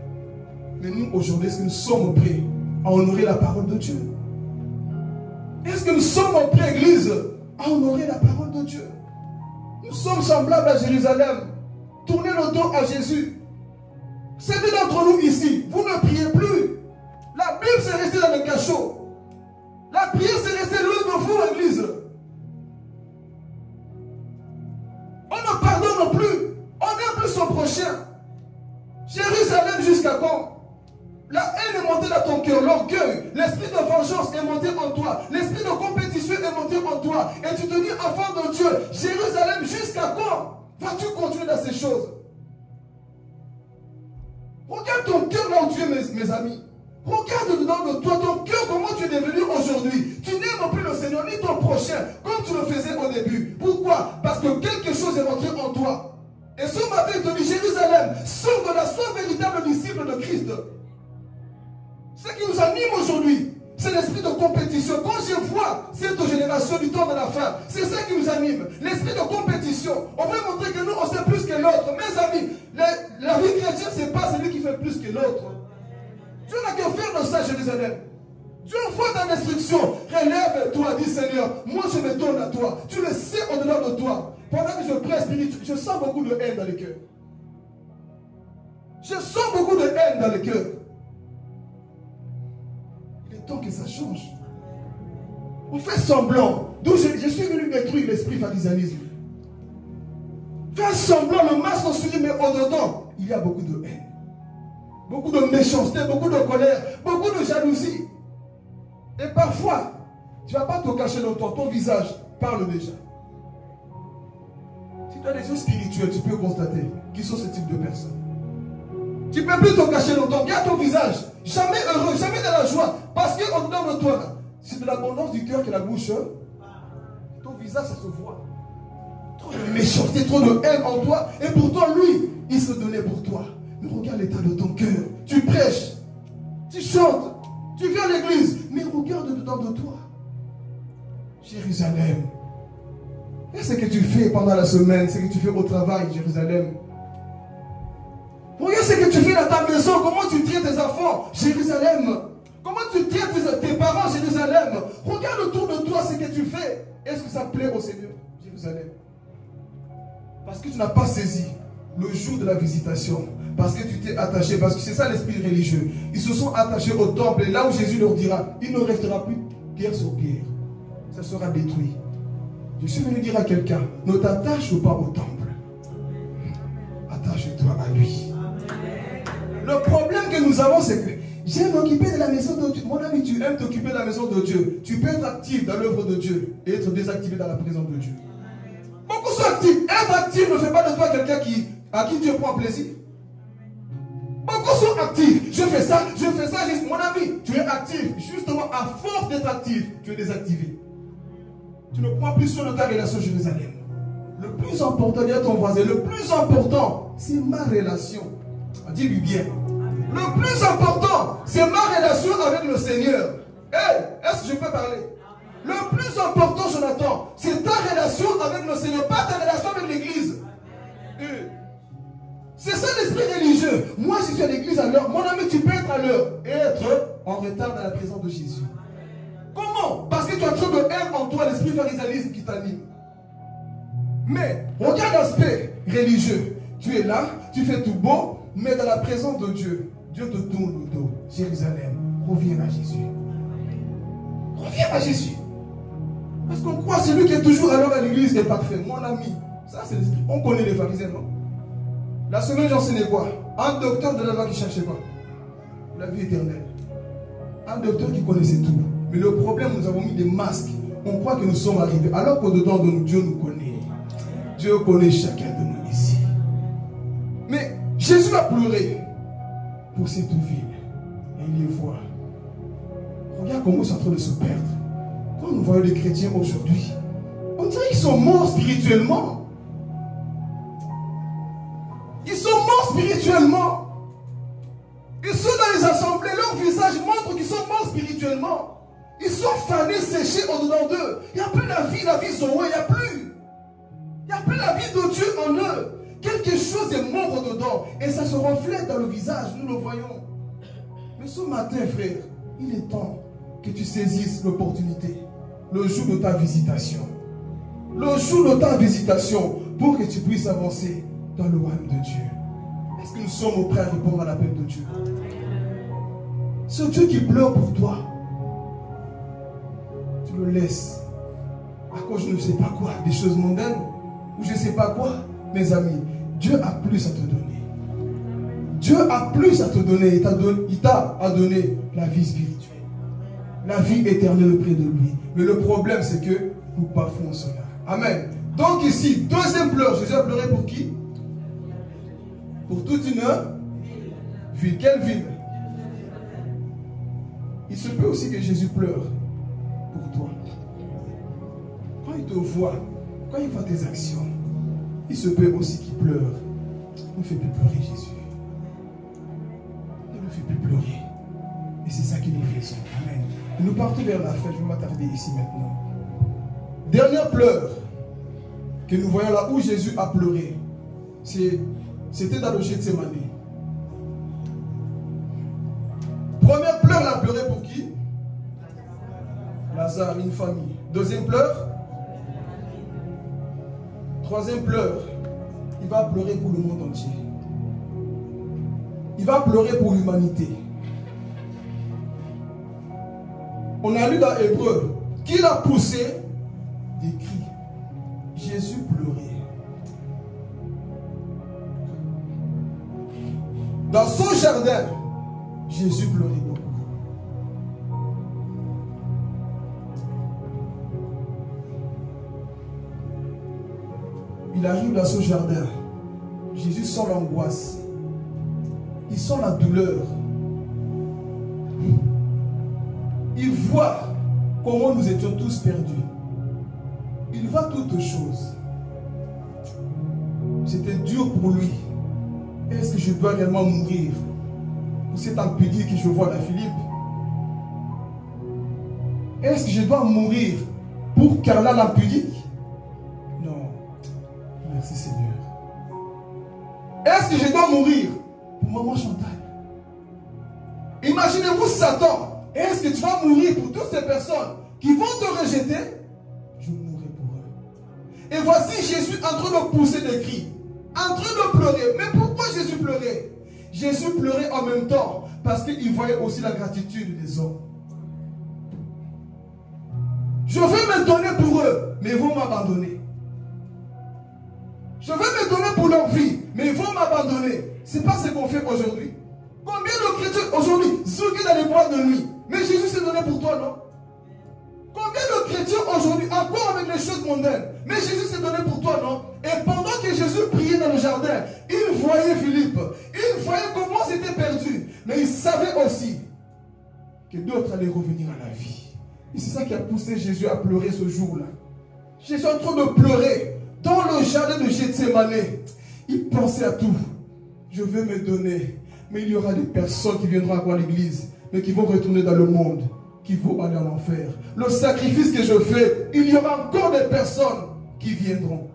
Mais nous, aujourd'hui, est-ce que nous sommes prêts à honorer la parole de Dieu? Est-ce que nous sommes prêts, Église, à honorer la parole de Dieu? Nous sommes semblables à Jérusalem. Tournez le dos à Jésus. Certains d'entre nous ici, vous ne priez plus. La Bible s'est restée dans le cachot. La prière s'est restée loin de vous, Église. On ne pardonne plus. On n'aime plus son prochain. Jérusalem jusqu'à quand? La haine est montée dans ton cœur, l'orgueil, l'esprit de vengeance est monté en toi, l'esprit de compétition est monté en toi, et tu te dis enfant de Dieu, Jérusalem jusqu'à quand vas-tu continuer dans ces choses? Regarde ton cœur là où tu es, mes amis. Regarde dedans de toi, ton cœur, comment tu es devenu aujourd'hui. Tu n'aimes plus le Seigneur ni ton prochain, comme tu le faisais au début. Pourquoi? Parce que quelque chose est rentré en toi. Et ce matin, il te dit, Jérusalem, sors de la sois véritable disciple de Christ. Ce qui nous anime aujourd'hui, c'est l'esprit de compétition. Quand je vois cette génération du temps de la fin, c'est ça qui nous anime. L'esprit de compétition. On veut montrer que nous, on sait plus que l'autre. Mes amis, la vie chrétienne, ce n'est pas celui qui fait plus que l'autre. Dieu n'a que faire de ça, Jérusalem. Dieu envoie ta instruction. Relève-toi, dit Seigneur. Moi, je me donne à toi. Tu le sais au-delà de toi. Pendant que je prie spirituel, je sens beaucoup de haine dans le cœur. Je sens beaucoup de haine dans le cœur. Il est temps que ça change. On fait semblant. D'où je suis venu détruire l'esprit pharisaïsme. Faire semblant, le masque sourit, mais au-dedans, il y a beaucoup de haine. Beaucoup de méchanceté, beaucoup de colère, beaucoup de jalousie. Et parfois, tu ne vas pas te cacher dans toi, ton visage parle déjà. Si tu as des yeux spirituels, tu peux constater qui sont ce type de personnes. Tu ne peux plus te cacher dans toi, regarde ton visage, jamais heureux, jamais dans la joie, parce qu'au-dedans de toi, c'est de l'abondance du cœur que la bouche. Ton visage, ça se voit. Trop de méchanceté, trop de haine en toi, et pourtant lui, il se donnait pour toi. Mais regarde l'état de ton cœur. Tu prêches, tu chantes, tu viens à l'église, mais regarde dedans de toi. Jérusalem. Qu'est-ce que tu fais pendant la semaine, ce que tu fais au travail, Jérusalem. Regarde ce que tu fais dans ta maison, comment tu traites tes enfants, Jérusalem. Comment tu traites tes parents, Jérusalem. Regarde autour de toi ce que tu fais. Est-ce que ça plaît au Seigneur, Jérusalem? Parce que tu n'as pas saisi le jour de la visitation. Parce que tu t'es attaché, parce que c'est ça l'esprit religieux. Ils se sont attachés au temple et là où Jésus leur dira, il ne restera plus pierre sur pierre. Ça sera détruit. Je suis venu dire à quelqu'un, ne t'attache pas au temple. Attache-toi à lui. Le problème que nous avons, c'est que j'aime m'occuper de la maison de Dieu. Mon ami, tu aimes t'occuper de la maison de Dieu. Tu peux être actif dans l'œuvre de Dieu et être désactivé dans la présence de Dieu. Beaucoup sont actifs. Être actif ne fait pas de toi quelqu'un à qui Dieu prend plaisir. Beaucoup sont actifs. Je fais ça. Mon ami, tu es actif. Justement, à force d'être actif, tu es désactivé. Tu ne prends plus soin de ta relation Jérusalem. Le plus important, il y a ton voisin. Le plus important, c'est ma relation. Dis-lui bien. Le plus important, c'est ma relation avec le Seigneur. Hey, est-ce que je peux parler? Le plus important, Jonathan, c'est ta relation avec le Seigneur, pas ta relation avec l'église. C'est ça l'esprit religieux. Moi, je suis à l'église à l'heure. Mon ami, tu peux être à l'heure et être en retard dans la présence de Jésus. Comment? Parce que tu as trop de haine en toi, l'esprit pharisaïsme qui t'anime. Mais regarde l'aspect religieux. Tu es là, tu fais tout beau, mais dans la présence de Dieu, Dieu te tourne le dos. Jérusalem, reviens à Jésus. Reviens à Jésus. Parce qu'on croit celui qui est toujours alors à l'église est parfait. Mon ami, ça c'est l'esprit. On connaît les pharisiens, non? La semaine, j'enseignais quoi? Un docteur de la loi qui cherchait quoi? La vie éternelle. Un docteur qui connaissait tout. Mais le problème, nous avons mis des masques. On croit que nous sommes arrivés. Alors qu'au-dedans de nous, Dieu nous connaît. Dieu connaît chacun de nous ici. Mais Jésus a pleuré pour cette ville. Et il les voit. Regarde comment ils sont en train de se perdre. Quand nous voyons les chrétiens aujourd'hui, on dirait qu'ils sont morts spirituellement. Ils sont morts spirituellement. Ils sont dans les assemblées, leur visage montre qu'ils sont morts spirituellement. Ils sont fanés, séchés au-dedans d'eux. Il n'y a plus la vie Zoé, il n'y a plus. Il n'y a plus la vie de Dieu en eux. Quelque chose est mort au-dedans. Et ça se reflète dans le visage, nous le voyons. Mais ce matin, frère, il est temps que tu saisisses l'opportunité. Le jour de ta visitation. Le jour de ta visitation pour que tu puisses avancer dans le royaume de Dieu. Est-ce que nous sommes prêts à répondre à l'appel de Dieu? Ce Dieu qui pleure pour toi, tu le laisses à cause je ne sais pas quoi, des choses mondaines, ou je ne sais pas quoi. Mes amis, Dieu a plus à te donner. Dieu a plus à te donner. Il t'a donné la vie spirituelle, la vie éternelle auprès de lui. Mais le problème, c'est que nous bafouons cela. Amen. Donc ici, deuxième pleur. Jésus a pleuré pour qui? Pour toute une ville. Quelle ville? Il se peut aussi que Jésus pleure pour toi. Quand il te voit, quand il voit tes actions, il se peut aussi qu'il pleure. Il ne fait plus pleurer Jésus. Il ne fait plus pleurer. Et c'est ça qui nous fait. Amen. Et nous partons vers la fin. Je vais m'attarder ici maintenant. Dernière pleure que nous voyons là où Jésus a pleuré. C'était dans le Gethsémani. Première pleure, il a pleuré pour qui? Lazare, une famille. Deuxième pleure. Troisième pleure. Il va pleurer pour le monde entier. Il va pleurer pour l'humanité. On a lu dans Hébreu qu'il a poussé des cris. Jésus pleurait. Dans son jardin, Jésus pleurait beaucoup. Il arrive dans son jardin. Jésus sent l'angoisse. Il sent la douleur. Il voit comment nous étions tous perdus. Il voit toutes choses. C'était dur pour lui. Est-ce que je dois réellement mourir pour cet impudique que je vois à Philippe? Est-ce que je dois mourir pour Carla l'impudique? Non. Merci Seigneur. Est-ce que je dois mourir pour maman Chantal? Imaginez-vous Satan. Est-ce que tu vas mourir pour toutes ces personnes qui vont te rejeter? Je mourrai pour eux. Et voici Jésus en train de pousser des cris, en train de pleurer. Mais pourquoi Jésus pleurait? Jésus pleurait en même temps parce qu'il voyait aussi la gratitude des hommes. Je vais me donner pour eux, mais ils vont m'abandonner. Je vais me donner pour leur vie, mais ils vont m'abandonner. Ce n'est pas ce qu'on fait aujourd'hui. Combien de chrétiens aujourd'hui zougent dans les bois de nuit? Mais Jésus s'est donné pour toi, non? Combien de chrétiens aujourd'hui, encore avec les choses mondaines, mais Jésus s'est donné pour toi, non? Et pendant que Jésus priait dans le jardin, il voyait Philippe, il voyait comment c'était perdu, mais il savait aussi que d'autres allaient revenir à la vie. Et c'est ça qui a poussé Jésus à pleurer ce jour-là. Jésus est en train de pleurer dans le jardin de Gethsémani. Il pensait à tout. Je vais me donner, mais il y aura des personnes qui viendront à l'église, mais qui vont retourner dans le monde, qui vont aller en enfer. Le sacrifice que je fais, il y aura encore des personnes qui viendront.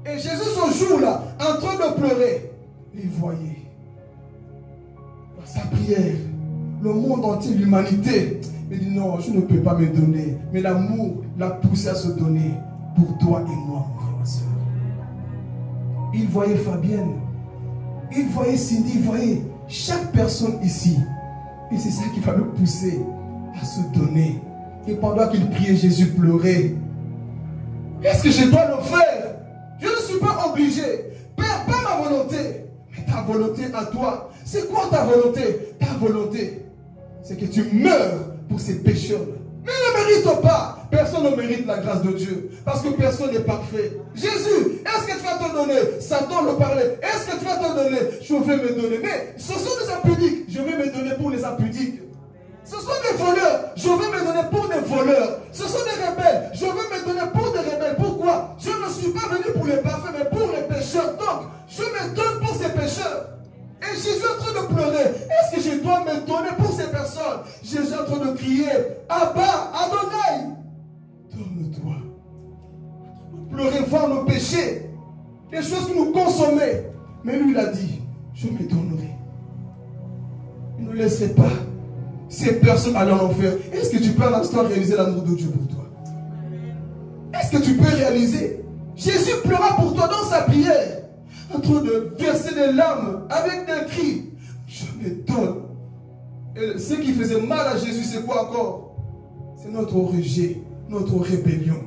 Et Jésus, ce jour-là, en train de pleurer, il voyait par sa prière, le monde entier, l'humanité. Il dit non, je ne peux pas me donner. Mais l'amour l'a poussé à se donner pour toi et moi, mon frère. il voyait Fabienne, il voyait Cindy, il voyait chaque personne ici. Et c'est ça qui va le pousser à se donner. Et pendant qu'il priait, Jésus pleurait. Est-ce que je dois le faire? Je ne suis pas obligé. Père, pas ma volonté, mais ta volonté à toi. C'est quoi ta volonté? Ta volonté, c'est que tu meurs pour ces pécheurs. Mais ne mérite pas. Personne ne mérite la grâce de Dieu. Parce que personne n'est parfait. Jésus, est-ce que tu vas te donner? Satan le parlait. Est-ce que tu vas te donner? Je vais me donner. Mais ce sont des impudiques. Je vais me donner pour les impudiques. Ce sont des voleurs. Je vais me donner pour des voleurs. Ce sont des rebelles. Je vais me donner pour des rebelles. Pourquoi? Je ne suis pas venu pour les parfaits, mais pour les pécheurs. Donc, je me donne pour ces pécheurs. Et Jésus est en train de pleurer. Est-ce que je dois me donner pour ces personnes? Jésus est en train de crier, Abba, Adonai, donne-toi. Pleurer, voir nos péchés, les choses qui nous consommaient. Mais lui, il a dit, je me donnerai. Il ne laisserait pas ces personnes aller en enfer. Est-ce que tu peux à l'instant réaliser l'amour de Dieu pour toi? Est-ce que tu peux réaliser? Jésus pleura pour toi dans sa prière, en train de verser des larmes avec des cris. Je me donne. Et ce qui faisait mal à Jésus, c'est quoi encore? C'est notre rejet, notre rébellion.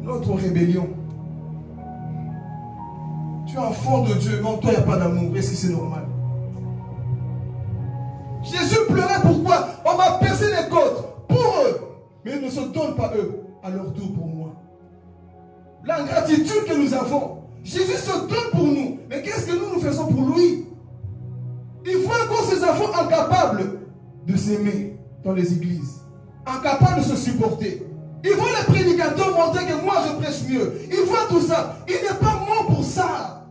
Notre rébellion. Tu es enfant de Dieu, mais en toi, il n'y a pas d'amour. Est-ce que c'est normal? Jésus pleurait pourquoi? On m'a percé les côtes pour eux. Mais ils ne se donnent pas eux à leur tour pour moi. L'ingratitude que nous avons. Jésus se donne pour nous. Mais qu'est-ce que nous faisons pour lui? Il faut encore ces enfants incapables de s'aimer dans les églises. Incapables de se supporter. Il voit les prédicateurs montrer que moi je prêche mieux. Il voit tout ça. Il n'est pas mort pour ça.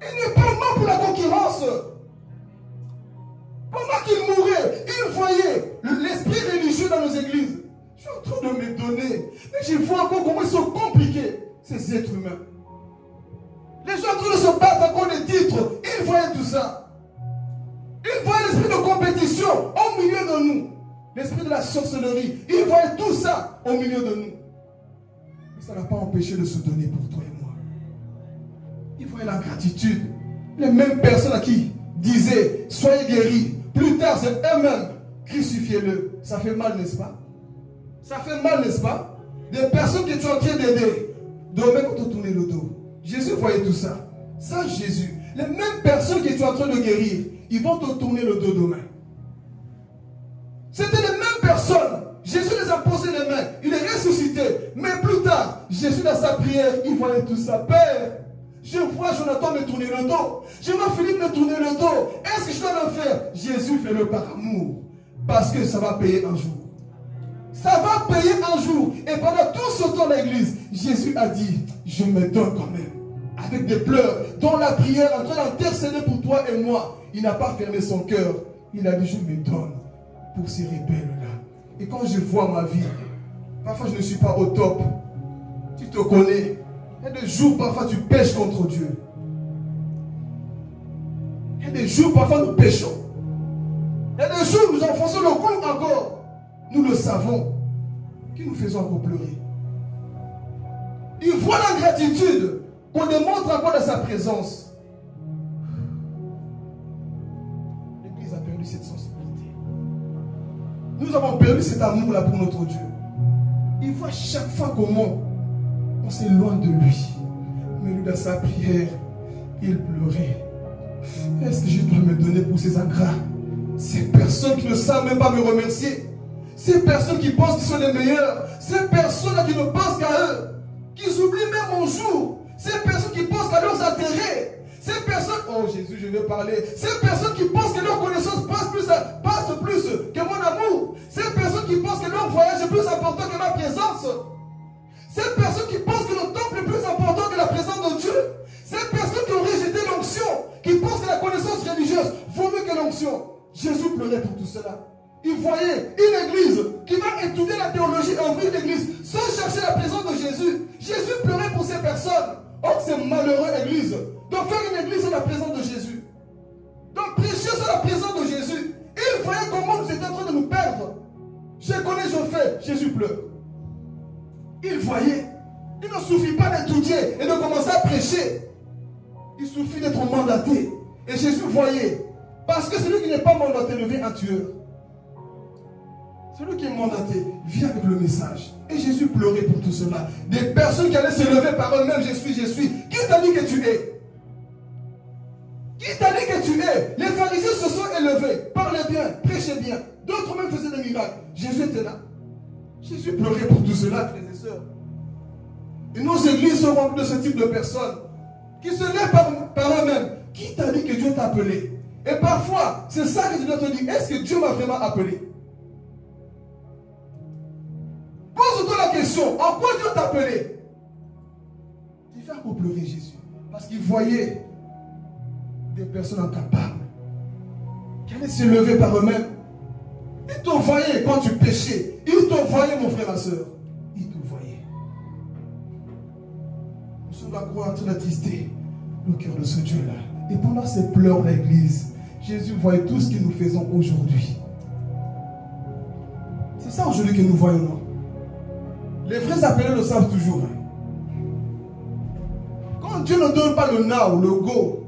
Il n'est pas mort pour la concurrence. Pendant qu'il mourait, il voyait l'esprit religieux dans nos églises. Je suis en train de me donner. Mais je vois encore comment ils sont compliqués, ces êtres humains. Les gens en train de se battre encore des titres. Ils voyaient tout ça. Ils voyaient l'esprit de compétition au milieu de nous. L'esprit de la sorcellerie. Ils voyaient tout ça au milieu de nous. Mais ça n'a pas empêché de se donner pour toi et moi. Ils voyaient la gratitude. Les mêmes personnes à qui disaient soyez guéris. Plus tard, c'est eux-mêmes. Crucifiez-le. Ça fait mal, n'est-ce pas? Ça fait mal, n'est-ce pas? Des personnes que tu es en train d'aider. Demain, quand tu tournais le dos. Jésus voyait tout ça. Ça, Jésus. Les mêmes personnes que tu es en train de guérir, ils vont te tourner le dos demain. C'était les mêmes personnes. Jésus les a posé les mains. Il est ressuscité. Mais plus tard, Jésus dans sa prière, il voyait tout ça. Père, je vois Jonathan me tourner le dos. Je vois Philippe me tourner le dos. Est-ce que je dois le faire? Jésus fait-le par amour. Parce que ça va payer un jour. Ça va payer un jour. Et pendant tout ce temps l'église, Jésus a dit, je me donne quand même. Avec des pleurs, dans la prière, en train d'intercéder pour toi et moi. Il n'a pas fermé son cœur. Il a dit, je me donne pour ces rebelles-là. Et quand je vois ma vie, parfois je ne suis pas au top. Tu te connais. Il y a des jours, parfois tu pêches contre Dieu. Il y a des jours, parfois nous péchons. Il y a des jours, nous enfonçons le cou encore. Nous le savons. Qui nous faisons encore pleurer. Il voit l'ingratitude qu'on démontre encore de sa présence. L'Église a perdu cette sensibilité. Nous avons perdu cet amour-là pour notre Dieu. Il voit chaque fois comment on s'éloigne de lui. Mais lui, dans sa prière, il pleurait. Est-ce que je dois me donner pour ces ingrats? Ces personnes qui ne savent même pas me remercier. Ces personnes qui pensent qu'ils sont les meilleurs. Ces personnes qui ne pensent qu'à eux. Qui oublient même mon jour. Ces personnes qui pensent qu'à leurs intérêts. Ces personnes, oh Jésus, je vais parler. Ces personnes qui pensent que leur connaissance passe plus que mon amour. Ces personnes qui pensent que leur voyage est plus important que ma présence. Ces personnes qui pensent que le temple est plus important que la présence de Dieu. Ces personnes qui ont rejeté l'onction, qui pensent que la connaissance religieuse vaut mieux que l'onction. Jésus pleurait pour tout cela. Il voyait une église qui va étudier la théologie et ouvrir l'église sans chercher la présence de Jésus. Jésus pleurait pour ces personnes. Oh, c'est malheureux, église, de faire une église sans la présence de Jésus. Donc, prêcher sans la présence de Jésus. Il voyait comment nous étions en train de nous perdre. Je connais, je fais. Jésus pleure. Il voyait. Il ne suffit pas d'étudier et de commencer à prêcher. Il suffit d'être mandaté. Et Jésus voyait. Parce que celui qui n'est pas mandaté devient un tueur. Celui qui est mandaté vient avec le message. Et Jésus pleurait pour tout cela. Des personnes qui allaient se lever par eux-mêmes. Je suis, je suis. Qui t'a dit que tu es? Qui t'a dit que tu es? Les pharisiens se sont élevés. Parlaient bien, prêchaient bien. D'autres même faisaient des miracles. Jésus était là. Jésus pleurait pour tout cela, frères et sœurs. Et nos églises sont remplies de ce type de personnes qui se lèvent par eux-mêmes. Qui t'a dit que Dieu t'a appelé? Et parfois, c'est ça que tu dois te dire. Est-ce que Dieu m'a vraiment appelé? Pose-toi la question. En quoi Dieu t'a appelé? Il fait encore pleurer Jésus. Parce qu'il voyait des personnes incapables qui allaient se lever par eux-mêmes. Ils te voyaient quand tu péchais. Ils te voyaient, mon frère, ma soeur. Ils te voyaient. Nous sommes la croix en train d'attrister le cœur de ce Dieu-là. Et pendant ces pleurs, l'église, Jésus voyait tout ce que nous faisons aujourd'hui. C'est ça aujourd'hui que nous voyons, non? Les vrais appelés le savent toujours. Quand Dieu ne donne pas le now, le go,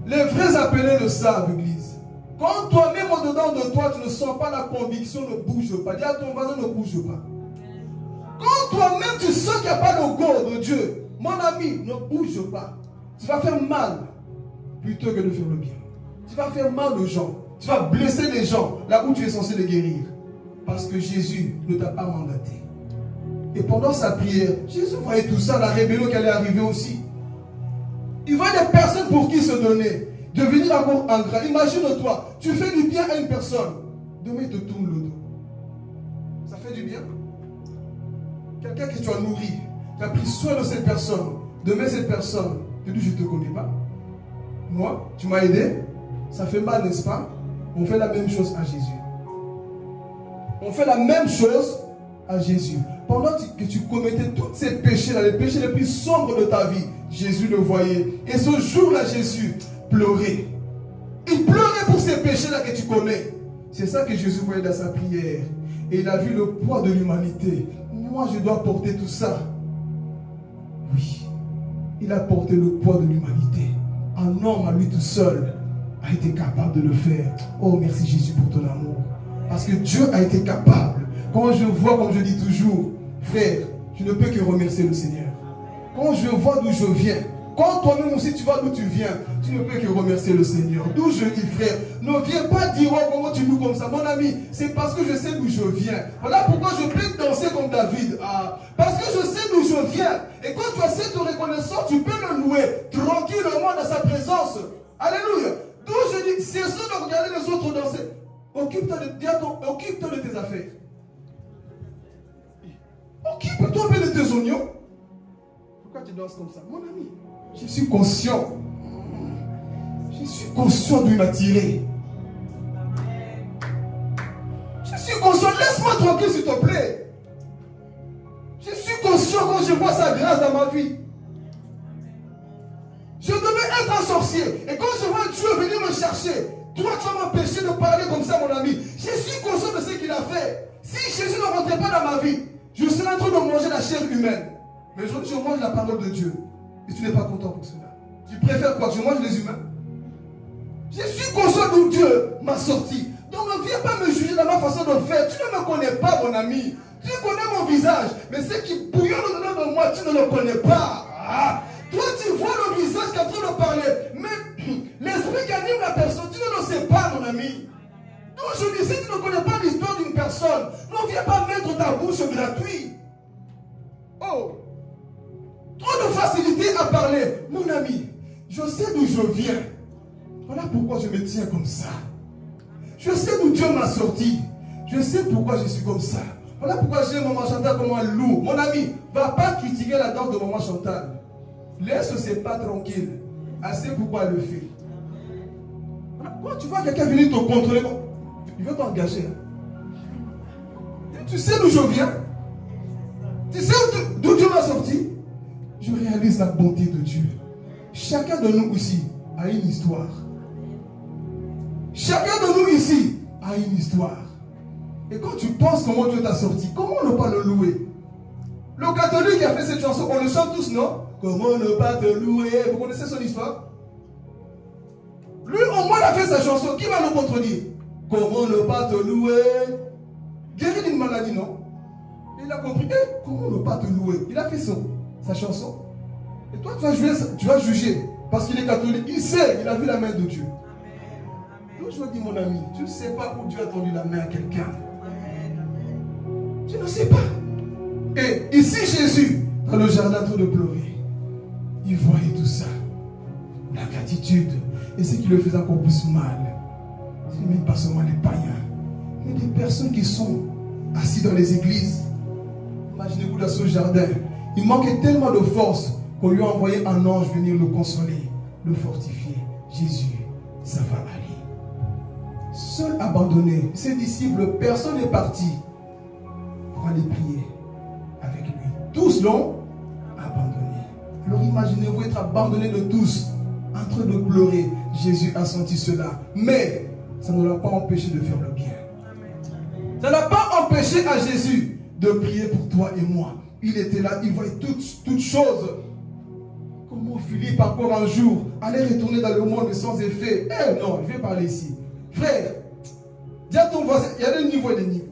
les vrais appelés le savent, l'église. Quand toi-même au-dedans de toi, tu ne sens pas la conviction, ne bouge pas. Dis à ton voisin, ne bouge pas. Quand toi-même tu sens qu'il n'y a pas le go de Dieu, mon ami, ne bouge pas. Tu vas faire mal plutôt que de faire le bien. Tu vas faire mal aux gens. Tu vas blesser les gens là où tu es censé les guérir. Parce que Jésus ne t'a pas mandaté. Et pendant sa prière, Jésus voyait tout ça, la rébellion qui allait arriver aussi. Il voit des personnes pour qui se donner, devenir encore ingrat. Imagine-toi, tu fais du bien à une personne, demain il te tourne le dos. Ça fait du bien? Quelqu'un que tu as nourri, tu as pris soin de cette personne, demain cette personne te dit je ne te connais pas. Moi, tu m'as aidé, ça fait mal, n'est-ce pas? On fait la même chose à Jésus. On fait la même chose à Jésus. Pendant que tu commettais tous ces péchés-là, les péchés les plus sombres de ta vie, Jésus le voyait. Et ce jour-là, Jésus pleurait. Il pleurait pour ces péchés-là que tu commets. C'est ça que Jésus voyait dans sa prière. Et il a vu le poids de l'humanité. Moi, je dois porter tout ça. Oui. Il a porté le poids de l'humanité. Un homme à lui tout seul a été capable de le faire. Oh, merci Jésus pour ton amour. Parce que Dieu a été capable. Quand je vois, comme je dis toujours, frère, je ne peux que remercier le Seigneur. Quand je vois d'où je viens, quand toi-même aussi tu vois d'où tu viens, tu ne peux que remercier le Seigneur. D'où je dis, frère, ne viens pas dire, oh, comment tu loues comme ça. Mon ami, c'est parce que je sais d'où je viens. Voilà pourquoi je peux danser comme David. Ah, parce que je sais d'où je viens. Et quand tu as cette reconnaissance, tu peux le louer tranquillement dans sa présence. Alléluia. D'où je dis, c'est ça de regarder les autres danser. Occupe-toi de tes affaires. Occupe-toi de tes oignons. Pourquoi tu danses comme ça? Mon ami, je suis conscient. Je suis conscient d'où il m'a tiré. Je suis conscient. Laisse-moi tranquille, s'il te plaît. Je suis conscient quand je vois sa grâce dans ma vie. Je devais être un sorcier. Et quand je vois Dieu venir me chercher, toi, tu vas m'empêcher de parler comme ça, mon ami. Je suis conscient de ce qu'il a fait. Si Jésus ne rentrait pas dans ma vie, je serais en train de manger la chair humaine. Mais aujourd'hui, je mange la parole de Dieu. Et tu n'es pas content pour cela. Tu préfères quoi? Je mange les humains? Je suis conscient d'où Dieu m'a sorti. Donc ne viens pas me juger dans ma façon de faire. Tu ne me connais pas, mon ami. Tu connais mon visage. Mais ce qui bouillonne au-dedans de moi, tu ne le connais pas. Ah. Toi, tu vois le visage qui est en train de parler. Mais l'esprit qui anime la personne, tu ne le sais pas, mon ami. Donc je dis, si tu ne connais pas l'histoire d'une personne, ne viens pas mettre ta bouche gratuite. Oh! Trop de facilité à parler. Mon ami, je sais d'où je viens. Voilà pourquoi je me tiens comme ça. Je sais d'où Dieu m'a sorti. Je sais pourquoi je suis comme ça. Voilà pourquoi j'ai Maman Chantal comme un loup. Mon ami, ne va pas critiquer la danse de Maman Chantal. Laisse ses pas tranquille. Elle sait pourquoi elle le fait. Voilà. Quand tu vois quelqu'un venir te contrôler, il veut t'engager. Tu sais d'où je viens? Tu sais d'où Dieu m'a sorti? Je réalise la bonté de Dieu. Chacun de nous ici a une histoire. Chacun de nous ici a une histoire. Et quand tu penses comment Dieu t'a sorti, comment ne pas le louer? Le catholique qui a fait cette chanson, on le chante tous, non? Comment ne pas te louer? Vous connaissez son histoire? Lui, au moins, il a fait sa chanson. Qui va le contredire? Comment ne pas te louer? Guéri d'une maladie, non? Il a compris. Comment ne pas te louer? Il a fait sa chanson. Et toi, tu vas juger. Parce qu'il est catholique. Il sait, il a vu la main de Dieu. Donc, je me dis, mon ami, tu ne sais pas où Dieu a tendu la main à quelqu'un. Tu ne sais pas. Et ici, Jésus, dans le jardin, tout de pleurer, il voyait tout ça. La gratitude. Et ce qui le faisait encore plus mal, ce n'est même pas seulement les païens, mais des personnes qui sont assises dans les églises. Imaginez-vous dans ce jardin. Il manquait tellement de force qu'on lui a envoyé un ange venir le consoler, le fortifier. Jésus, ça va aller. Seul abandonné, ses disciples, personne n'est parti pour aller prier avec lui. Tous l'ont abandonné. Alors imaginez-vous être abandonné de tous, en train de pleurer. Jésus a senti cela. Mais ça ne l'a pas empêché de faire le bien. Ça n'a pas empêché à Jésus de prier pour toi et moi. Il était là, il voyait toutes choses. Comment Philippe, encore un jour, allait retourner dans le monde sans effet. Non, je vais parler ici. Frère, dis à ton voisin, il y a des niveaux et des niveaux.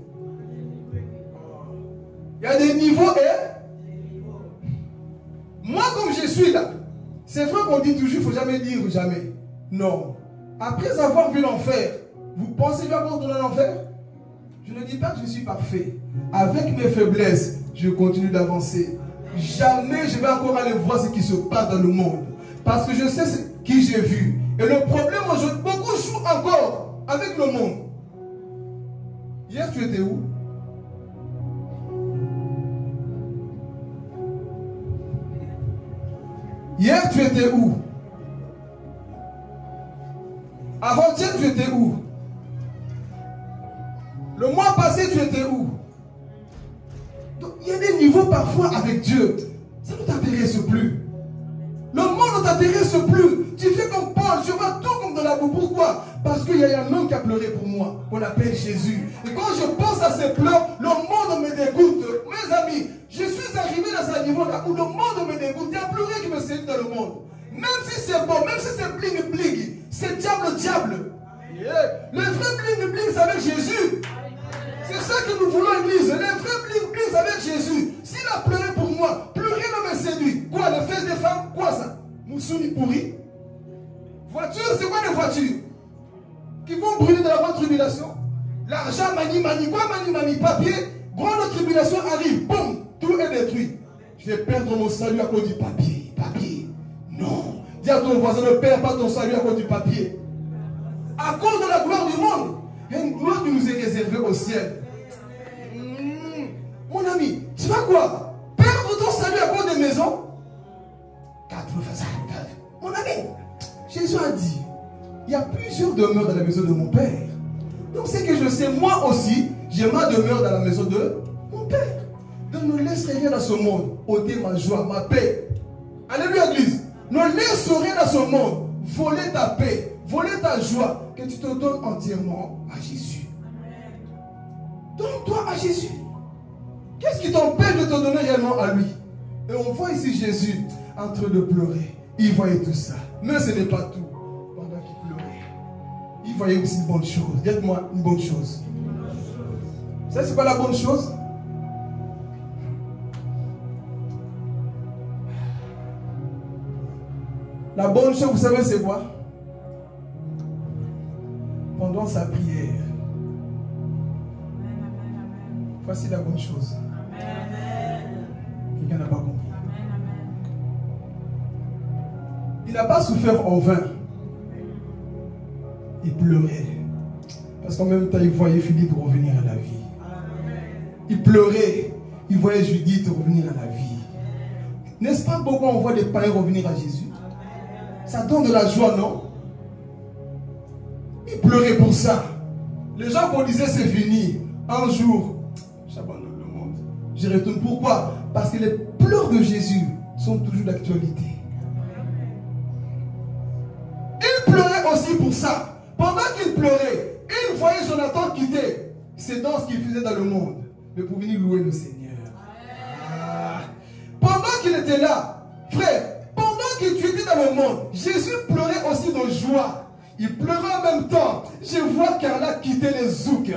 Il y a des niveaux et... Moi, comme je suis là, c'est vrai qu'on dit toujours, il ne faut jamais dire jamais. Non. Après avoir vu l'enfer, vous pensez que je vais encore retourner à l'enfer? Je ne dis pas que je suis parfait. Avec mes faiblesses, je continue d'avancer. Jamais je vais encore aller voir ce qui se passe dans le monde. Parce que je sais qui j'ai vu. Et le problème, beaucoup jouent encore avec le monde. Hier, tu étais où? Hier, tu étais où? Avant-hier, tu étais où? Le mois passé, tu étais où? Donc, il y a des niveaux parfois avec Dieu. Ça ne t'intéresse plus. Le monde ne t'intéresse plus. Tu fais comme Paul, je vois tout comme de la boue. Pourquoi? Parce qu'il y a un homme qui a pleuré pour moi, qu'on appelle Jésus. Et quand je pense à ces pleurs, le monde me dégoûte. Mes amis, je suis arrivé dans un niveau là où le monde me dégoûte. Il y a pleuré qui me séduit dans le monde. Même si c'est bon, même si c'est bling bling, c'est diable. Yeah. Le vrai bling bling, c'est avec Jésus. C'est ça que nous voulons, Église. Le vrai bling bling, c'est avec Jésus. S'il a pleuré pour moi, plus rien ne me séduit. Quoi, les fesses des femmes? Quoi ça? Moussouni pourri? Voiture, c'est quoi les voitures? Qui vont brûler dans la grande tribulation? L'argent, mani, quoi mani, papier? Grande tribulation arrive, boum, tout est détruit. Je vais perdre mon salut à cause du papier. Non. Dis à ton voisin, ne perds pas ton salut à cause du papier. À cause de la gloire du monde. Il y a une gloire qui nous est réservée au ciel. Mon ami, tu vas quoi? Perdre ton salut à cause des maisons? Mon ami, Jésus a dit, il y a plusieurs demeures dans la maison de mon Père. Donc c'est que je sais, moi aussi, j'ai ma demeure dans la maison de mon Père. Donc ne laisse rien dans ce monde ôter ma joie, ma paix. Alléluia, Église. Ne laisse rien dans ce monde voler ta paix, voler ta joie, que tu te donnes entièrement à Jésus. Donne-toi à Jésus. Qu'est-ce qui t'empêche de te donner réellement à lui? Et on voit ici Jésus en train de pleurer. Il voyait tout ça. Mais ce n'est pas tout. Pendant qu'il pleurait, il voyait aussi une bonne chose. Dites-moi une bonne chose. Ça, c'est pas la bonne chose? La bonne chose, vous savez, c'est quoi? Pendant sa prière. Voici la bonne chose. Quelqu'un n'a pas compris. Il n'a pas souffert en vain. Il pleurait. Parce qu'en même temps, il voyait Philippe revenir à la vie. Il pleurait. Il voyait Judith revenir à la vie. N'est-ce pas pourquoi on voit des païens revenir à Jésus? Ça donne de la joie, non? Il pleurait pour ça. Les gens qu'on disait c'est fini. Un jour, j'abandonne le monde. Je retourne. Pourquoi? Parce que les pleurs de Jésus sont toujours d'actualité. Il pleurait aussi pour ça. Pendant qu'il pleurait, il voyait Jonathan quitter c'est dans ce qu'il faisait dans le monde, mais pour venir louer le Seigneur. Pendant qu'il était là, frère, pendant que tu étais dans le monde, Jésus pleurait aussi de joie. Il pleurait en même temps. Je vois Carla quitter les zouks.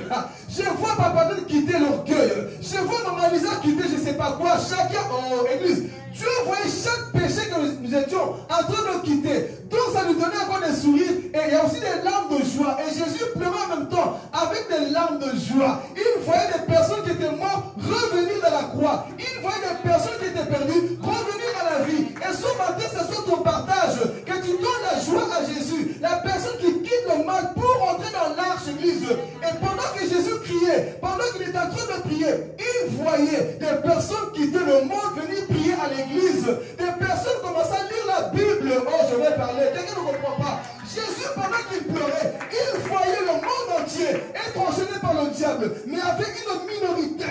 Je vois Papa quitter l'orgueil. Je vois Maman Lisa quitter je ne sais pas quoi. Chacun en église. Dieu voyait chaque péché que nous étions en train de quitter. Donc ça nous donnait encore des sourires. Et il y a aussi des larmes de joie. Et Jésus pleurait en même temps avec des larmes de joie. Il voyait des personnes qui étaient mortes revenir dans la croix. Il voyait des personnes qui étaient perdues revenir à la vie. Et ce matin, ce soit ton partage. Que tu donnes la joie à Jésus. La personne qui quitte le mal pour entrer dans l'arche église. Et pendant que Jésus criait, pendant qu'il était en train de prier, il voyait des personnes quitter le monde venir prier à l'église. Des personnes commençaient à lire la Bible. Oh, je vais parler. Quelqu'un ne comprend pas. Jésus, pendant qu'il pleurait, il voyait le monde entier être enchaîné par le diable. Mais avec une minorité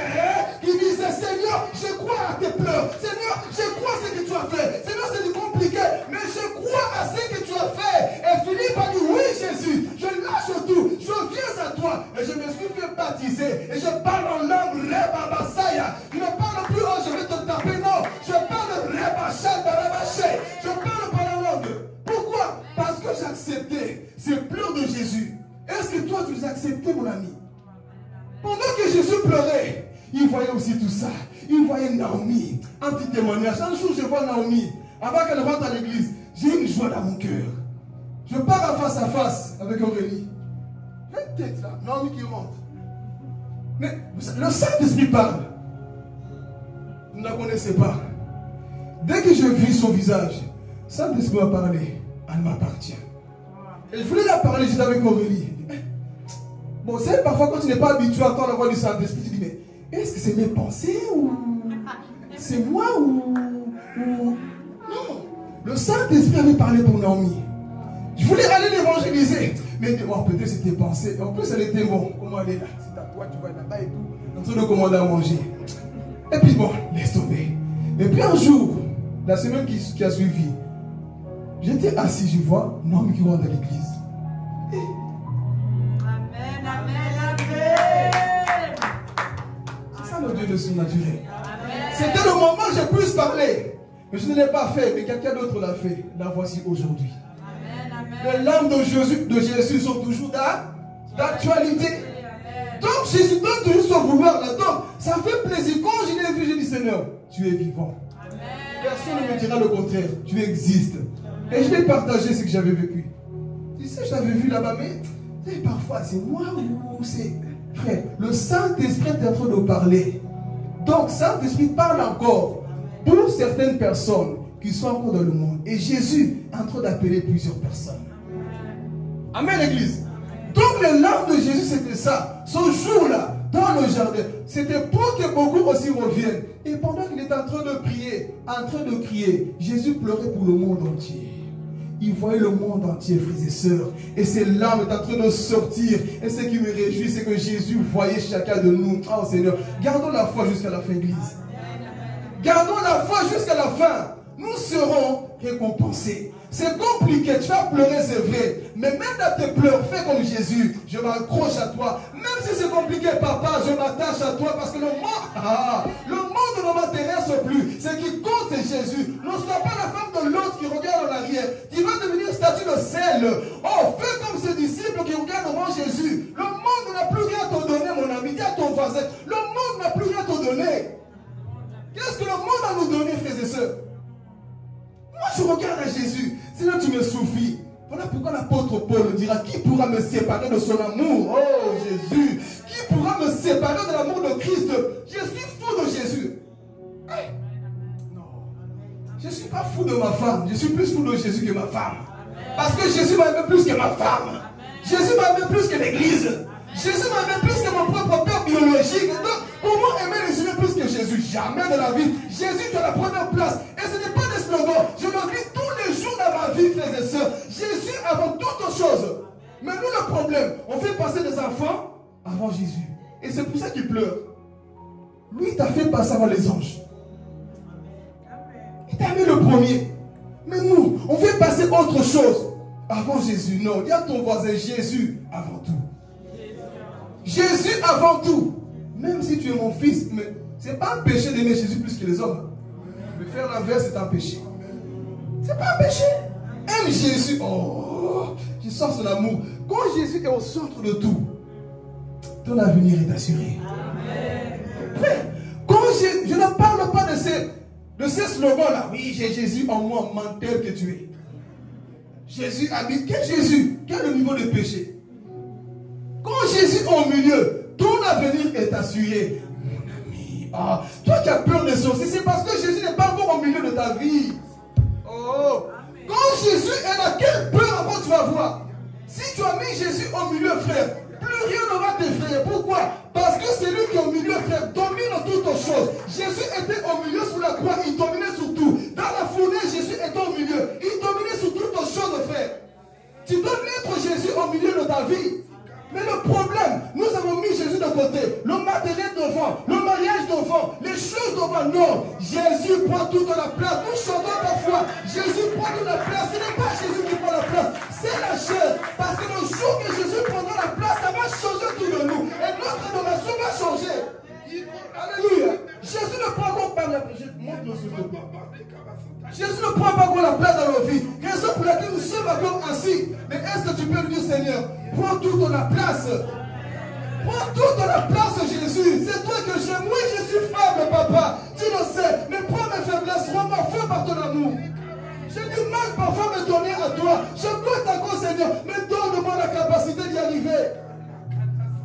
qui disait, Seigneur, je crois à tes pleurs. Seigneur, je crois à ce que tu as fait. Seigneur, c'est compliqué, mais je crois à ce que tu as fait. Et Philippe a dit, oui Jésus, je lâche tout, je viens à toi. Et je me suis fait baptiser. Et je parle en langue Rebabasaya. Je ne parle plus, oh, je vais te taper, non. Je parle Rebachadabaché. Je parle par la langue. Pourquoi? Parce que j'ai accepté ces pleurs de Jésus. Est-ce que toi tu les as acceptés, mon ami? Pendant que Jésus pleurait, il voyait aussi tout ça. Il voyait Naomi. Un petit témoignage. Un jour, je vois Naomi. Avant qu'elle rentre à l'église, j'ai une joie dans mon cœur. Je pars face à face avec Aurélie. Peut-être là, Naomi qui rentre. Mais le Saint-Esprit parle. Vous ne la connaissez pas. Dès que je vis son visage, le Saint-Esprit m'a parlé. Elle m'appartient. Et je voulais la parler, j'étais avec Aurélie. Bon, c'est parfois quand tu n'es pas habitué à entendre la voix du Saint-Esprit, tu dis, mais est-ce que c'est mes pensées ou c'est moi ou... Non. Le Saint-Esprit avait parlé pour Naomi. Je voulais aller l'évangéliser. Mais bon, peut-être c'était pensé. En plus, elle était bon. Comment elle est là? C'est à toi, tu vas là-bas et tout. En train de commander à manger. Et puis bon, laisse tomber. Et puis un jour, la semaine qui a suivi, j'étais assis, je vois Naomi qui rentre dans l'église. Amen, amen, amen. C'est ça le Dieu de surnaturel. C'était le moment où j'ai pu parler. Mais je ne l'ai pas fait, mais quelqu'un d'autre l'a fait. La voici aujourd'hui. Les larmes de Jésus sont toujours d'actualité. Donc Jésus donne toujours son vouloir là-dedans. Ça fait plaisir. Quand je l'ai vu, j'ai dit Seigneur, tu es vivant. Personne ne me dira le contraire. Tu existes. Et je vais partager ce que j'avais vécu. Tu sais, je l'avais vu là-bas, mais parfois c'est moi ou c'est... Frère, le Saint-Esprit est en train de parler. Donc, Saint-Esprit parle encore pour certaines personnes qui sont encore dans le monde. Et Jésus est en train d'appeler plusieurs personnes. Amen, l'église. Donc, les larmes de Jésus, c'était ça. Ce jour-là, dans le jardin, c'était pour que beaucoup aussi reviennent. Et pendant qu'il était en train de prier, en train de crier, Jésus pleurait pour le monde entier. Il voyait le monde entier, frères et sœurs. Et ces larmes étaient en train de sortir. Et ce qui me réjouit, c'est que Jésus voyait chacun de nous. Oh Seigneur, gardons la foi jusqu'à la fin, Église. Gardons la foi jusqu'à la fin. Nous serons récompensés. C'est compliqué, tu vas pleurer, c'est vrai. Mais même dans tes pleurs, fais comme Jésus. Je m'accroche à toi. Même si c'est compliqué, papa, je m'attache à toi. Parce que le monde ne m'intéresse plus. Ce qui compte, c'est Jésus. Ne sois pas la femme de l'autre qui regarde en arrière. Tu vas devenir statue de sel. Oh, fais comme ce disciple qui regarde devant Jésus. Le monde n'a plus rien à te donner, mon ami. Dis à ton voisin, le monde n'a plus rien à te donner. Qu'est-ce que le monde a nous donné, frères et sœurs? Moi, je regarde à Jésus. Sinon, tu me souffles. Voilà pourquoi l'apôtre Paul dira, qui pourra me séparer de son amour? Oh, Jésus. Qui pourra me séparer de l'amour de Christ? Je suis fou de Jésus. Hey. Non. Je ne suis pas fou de ma femme. Je suis plus fou de Jésus que ma femme. Parce que Jésus m'a aimé plus que ma femme. Jésus m'a aimé plus que l'église. Jésus m'a aimé plus que mon propre père biologique. Donc, comment aimer les humains plus que Jésus? Jamais de la vie. Jésus, tu as la première place. Et ce n'est pas des slogans. Je le vis tous les jours dans ma vie, frères et sœurs. Jésus avant toute chose. Mais nous, le problème, on fait passer des enfants avant Jésus. Et c'est pour ça qu'il pleure. Lui, il t'a fait passer avant les anges. Il t'a mis le premier. Mais nous, on fait passer autre chose avant Jésus. Non, dis à ton voisin, Jésus avant tout. Jésus avant tout. Même si tu es mon fils, mais ce n'est pas un péché d'aimer Jésus plus que les hommes. Mais faire l'inverse, c'est un péché. C'est pas un péché. Aime Jésus. Oh, je sens son amour. Quand Jésus est au centre de tout, ton avenir est assuré. Amen. Quand je ne parle pas de ces slogans-là. Oui, j'ai Jésus en moi, menteur que tu es. Jésus habite. Quel Jésus? Quel est le niveau de péché? Quand Jésus est au milieu, ton avenir est assuré. Mon ami, ah, toi qui as peur des sorciers, c'est parce que Jésus n'est pas encore au milieu de ta vie. Oh, quand Jésus est là, quelle peur encore tu vas voir? Si tu as mis Jésus au milieu, frère, plus rien ne va t'effrayer. Pourquoi? Parce que c'est lui qui est au milieu, frère, domine toutes choses. Jésus était au milieu sous la croix, il dominait sur tout. Dans la fournée, Jésus était au milieu, il dominait sur toutes choses, frère. Tu dois mettre Jésus au milieu de ta vie. Mais le problème, nous avons mis Jésus de côté, le matériel devant, le mariage devant, les choses devant. Non, Jésus prend toute la place. Nous chantons parfois, Jésus prend toute la place. Ce n'est pas Jésus qui prend la place, c'est la chair. Parce que le jour que Jésus prendra la place, ça va changer tout de nous. Et notre adoration va changer. Alléluia. Jésus ne prend pas la place. Jésus ne prend pas encore la place dans nos vies. Raison pour laquelle nous sommes encore assis. Mais est-ce que tu peux lui dire, Seigneur, prends toute la place. Prends toute la place, Jésus. C'est toi que j'aime. Oui, je suis faible, papa. Tu le sais. Mais prends mes faiblesses. Rends-moi fort par ton amour. J'ai du mal parfois à me donner à toi. Je doute encore, Seigneur. Mais donne-moi la capacité d'y arriver.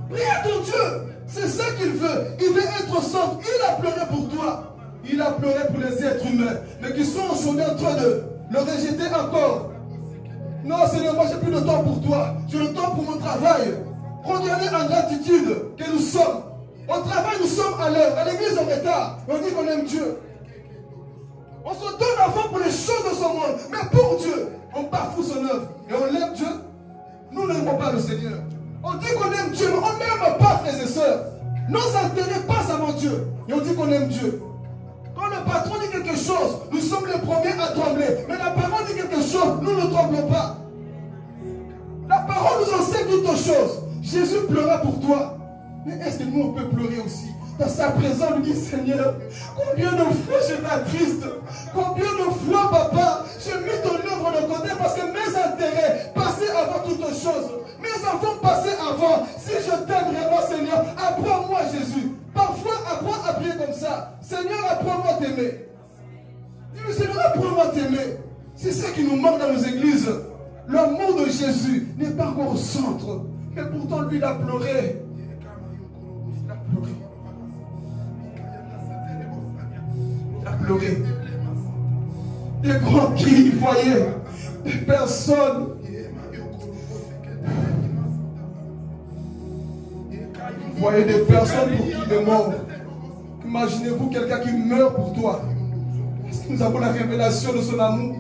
Prie à ton Dieu. C'est ça qu'il veut. Il veut être centre. Il a pleuré pour toi. Il a pleuré pour les êtres humains. Mais qui sont aujourd'hui en train de le rejeter encore. Non, Seigneur, moi j'ai plus de temps pour toi. J'ai le temps pour mon travail. Regardez en gratitude que nous sommes. Au travail, nous sommes à l'heure. À l'église, on est tard. On dit qu'on aime Dieu. On se donne à fond pour les choses de ce monde. Mais pour Dieu, on bafoue son œuvre. Et on aime Dieu. Nous n'aimons pas le Seigneur. On dit qu'on aime Dieu, mais on n'aime pas, frères et sœurs. Nos intérêts passent avant Dieu. Et on dit qu'on aime Dieu. Quand le patron dit quelque chose, nous sommes les premiers à trembler. Mais la parole dit quelque chose, nous ne tremblons pas. La parole nous enseigne toutes choses. Jésus pleura pour toi. Mais est-ce que nous on peut pleurer aussi? Dans sa présence, lui dit, Seigneur, combien de fois je m'attriste? Combien de fois, papa, j'ai mis ton œuvre de côté parce que mes intérêts passaient avant toutes choses. Mes enfants passaient avant. Si je t'aime vraiment, Seigneur, apprends-moi, Jésus. Parfois, apprends à prier comme ça. Seigneur, apprends-moi à t'aimer. Dis-lui, Seigneur, apprends-moi à t'aimer. C'est ça qui nous manque dans nos églises. L'amour de Jésus n'est pas encore au centre. Mais pourtant, lui, il a pleuré. Il a pleuré. Il a pleuré. Des grands cris, il voyait des personnes. Vous voyez des personnes pour qui il est mort. Imaginez-vous quelqu'un qui meurt pour toi. Est-ce que nous avons la révélation de son amour?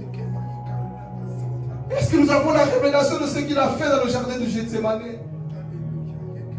Est-ce que nous avons la révélation de ce qu'il a fait dans le jardin de Gethsémane?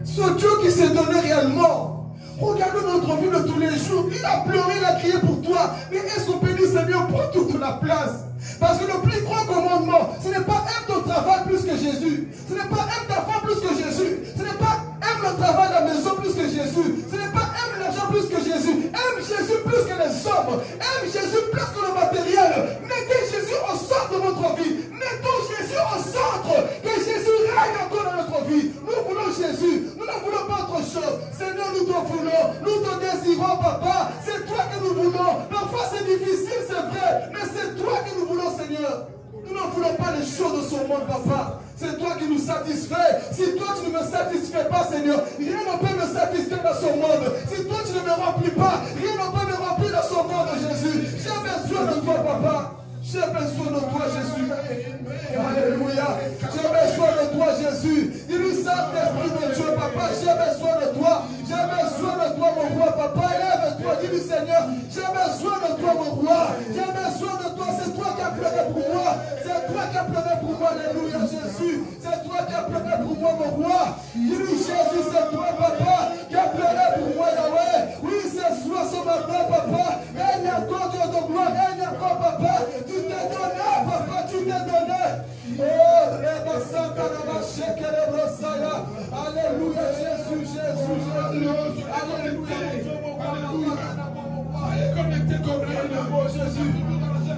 Ce Dieu qui s'est donné réellement. Regardez notre vie de tous les jours. Il a pleuré, il a crié pour toi. Mais est-ce qu'on peut dire, Seigneur, prends toute la place? Parce que le plus grand commandement, ce n'est pas aime ton travail plus que Jésus. Ce n'est pas aime ta femme plus que Jésus. Ce n'est pas aime le travail de la maison plus que Jésus. Ce n'est pas aime l'argent plus que Jésus. Aime Jésus plus que les hommes. Aime Jésus plus que le matériel. Mettez Jésus au centre de votre vie. Mettons Jésus au centre. Que Jésus règne encore dans notre vie. Nous voulons Jésus. Nous ne voulons pas autre chose. Seigneur, nous te voulons. Nous te désirons, papa. C'est toi que nous voulons. Parfois c'est difficile, c'est vrai. Mais c'est toi que nous voulons, Seigneur. Nous ne voulons pas les choses de ce monde, papa. C'est toi qui nous satisfais. Si toi tu ne me satisfais pas, Seigneur, rien ne peut me satisfaire dans ce monde. Si toi tu ne me remplis pas, rien ne peut me remplir dans ce monde, Jésus. J'ai besoin de toi, papa. J'ai besoin de toi, Jésus. Alléluia. J'ai besoin de toi, Jésus. Dis-lui, Saint-Esprit de Dieu, papa, j'ai besoin de toi. J'ai besoin de toi, mon roi, papa. Élève-toi, dis-lui, Seigneur, j'ai besoin de toi, mon roi. J'ai besoin de toi. C'est toi qui as pleuré pour moi. C'est toi qui as pleuré pour moi. Alléluia, Jésus. C'est toi qui as pleuré pour moi, mon roi. Dis-lui, Jésus, c'est toi, papa, qui as pleuré pour moi, Yahweh. Oui, c'est toi ce matin, papa. Et il y a encore Dieu de gloire. Et il y a encore, papa. Tu t'es donné, papa, tu t'es donné. Oh, Reba Santa Reba Alléluia, Jésus, Jésus, Jésus. Alléluia. Jésus.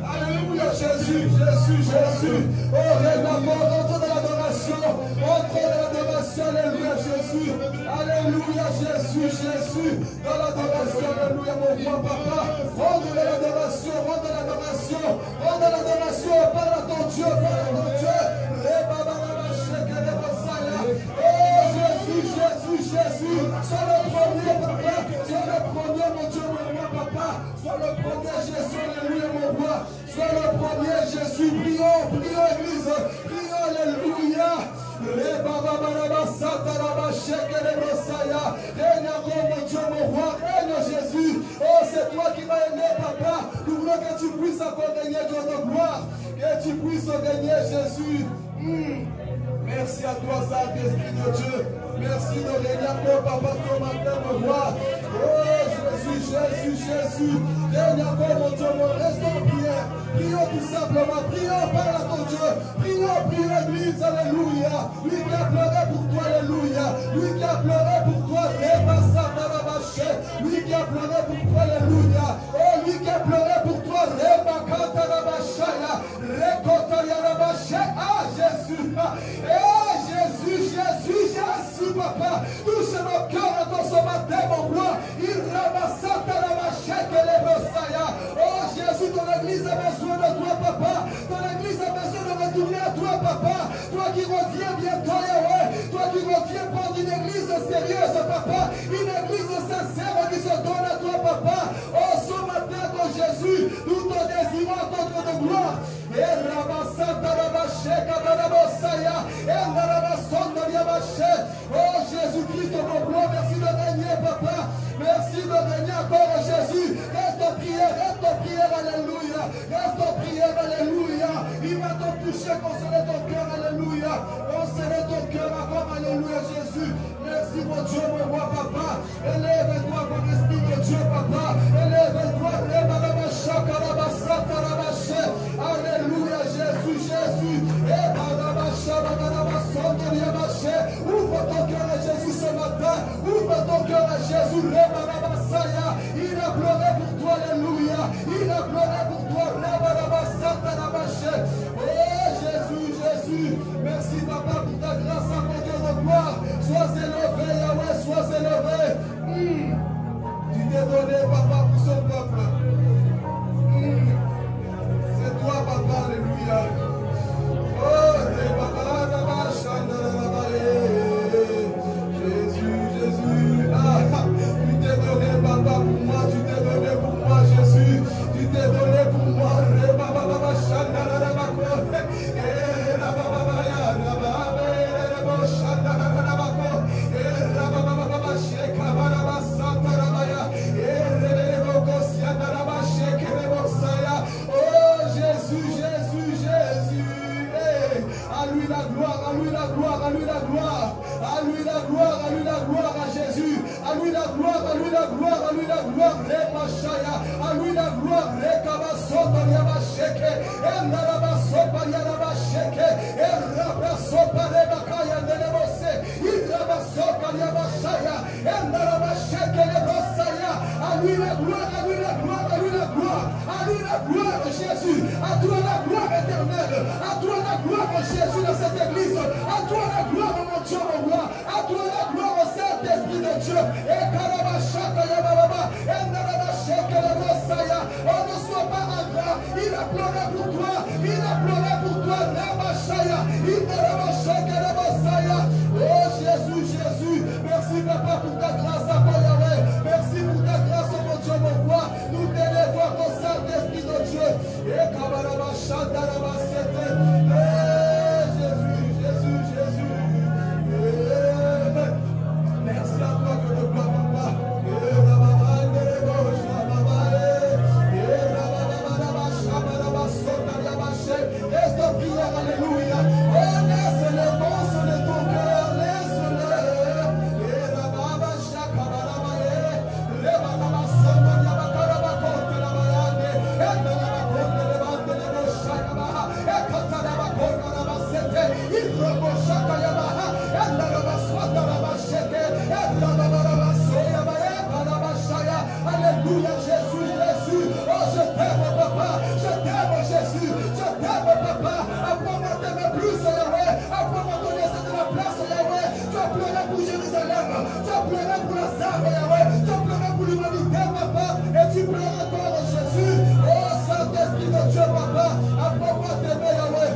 Alléluia, Jésus, Jésus, Jésus. Oh, règne encore, entre dans l'adoration. Entre dans l'adoration, alléluia, Jésus. Alléluia, Jésus, Jésus. Dans l'adoration, alléluia, mon roi, papa. Rentre dans l'adoration, rentre dans l'adoration. Rentre dans l'adoration, parle à ton Dieu, parle à ton Dieu. Oh, Jésus, Jésus, Jésus. Sois le premier, papa. Sois le premier, mon Dieu, mon roi, papa. Sois le premier, Jésus, alléluia, mon roi. Sois le premier, Jésus. Prions, prions, Église. Prions, alléluia. Règne encore, mon Dieu, mon roi. Règne, Jésus. Oh, c'est toi qui m'as aimé, papa. Nous voulons que tu puisses encore gagner Dieu de gloire. Que tu puisses gagner, Jésus. Merci à toi, Saint-Esprit de Dieu. Merci de régner encore, papa, ton matin, mon roi. Oh, Jésus, Jésus, Jésus. Règne encore, mon Dieu, mon reste en prière. Prions tout simplement. Prions, parle à ton Dieu. Prions, prions l'Église, alléluia. Lui qui a pleuré pour toi, alléluia. Lui qui a pleuré pour toi, lui qui a pleuré pour toi, alléluia. Oh, lui qui a pleuré pour toi, ah, Jésus. Eh, Jésus, Jésus, Jésus, papa. Touche nos cœurs dans ce matin, mon roi. Oh, Jésus, ton église a besoin de toi, papa. Ton église a besoin de retourner à toi, papa. Toi qui reviens bientôt, Yahweh. Toi qui reviens prendre une église sérieuse, papa. Une église sincère qui se donne à toi, papa. Oh, ce matin, ton Jésus, nous te désirons contre de gloire. Oh, Jésus-Christ, mon roi, merci de régner, papa. Merci de régner encore, Jésus. Reste en prière, alléluia. Reste en prière, alléluia. Il va te toucher, consoler ton cœur, alléluia. Consoler ton cœur encore, alléluia, Jésus. Merci, mon Dieu, mon roi, papa. Élève-toi, mon esprit de Dieu, papa. Élève-toi, alléluia, Jésus, Jésus. Ouvre ton cœur à Jésus ce matin. Ouvre ton cœur à Jésus. Il a pleuré pour toi, alléluia. Il a pleuré pour toi. Oh, Jésus, Jésus. Merci, papa, pour ta grâce, à mon Dieu de gloire. Sois élevé, Yahweh, sois élevé. Tu t'es donné, papa, pour ce peuple. C'est toi, papa, alléluia. Oh, Jésus, Jésus. Ah, tu t'es donné, papa, pour moi. Tu t'es donné pour moi, Jésus. Tu t'es donné pour moi. Oh, Jésus, Jésus, Jésus. À lui la gloire, à lui la gloire, à lui la gloire. À lui la gloire, à lui la gloire, à Jésus. À lui la gloire, à lui la gloire, à lui la gloire. À lui la gloire, à lui la gloire, à lui la gloire, à lui la gloire. À lui la gloire, Jésus. À toi la gloire éternelle. À toi la gloire, Jésus, dans cette église. À toi la gloire, mon Dieu, mon roi. À toi la gloire, au Saint-Esprit de Dieu. Et Karabashaka Yababa. Et Narabashaka Messiah. On ne soit pas ingrat. Il a pleuré pour toi. Il a pleuré pour toi. Rabashaya. Il Narabashaka Messiah. Oh Jésus, Jésus. Merci, papa, pour ta grâce à toi, Yahweh. Merci pour ta grâce, mon Dieu, mon roi. Nous t'élèvons au Saint-Esprit de Dieu. Et Kabarabashaka Rabasete. Jésus, Jésus, Jésus. Merci à toi que le gloire, papa. Reste en prière, alléluia. Oh, laisse les vents sonner ton cœur, laisse-le. Il Alléluia, Jésus, Jésus. Oh, je t'aime, papa. Je t'aime, Jésus. Je t'aime, papa. Apprends-moi à t'aimer plus, Yahweh. Apprends-moi à te laisser de la place, Yahweh. Tu as pleuré pour Jérusalem. Tu as pleuré pour la Sarre, Yahweh. Tu as pleuré pour l'humanité, papa. Et tu pleures encore, Jésus. Oh, Saint-Esprit de Dieu, papa. Apprends-moi à t'aimer, Yahweh.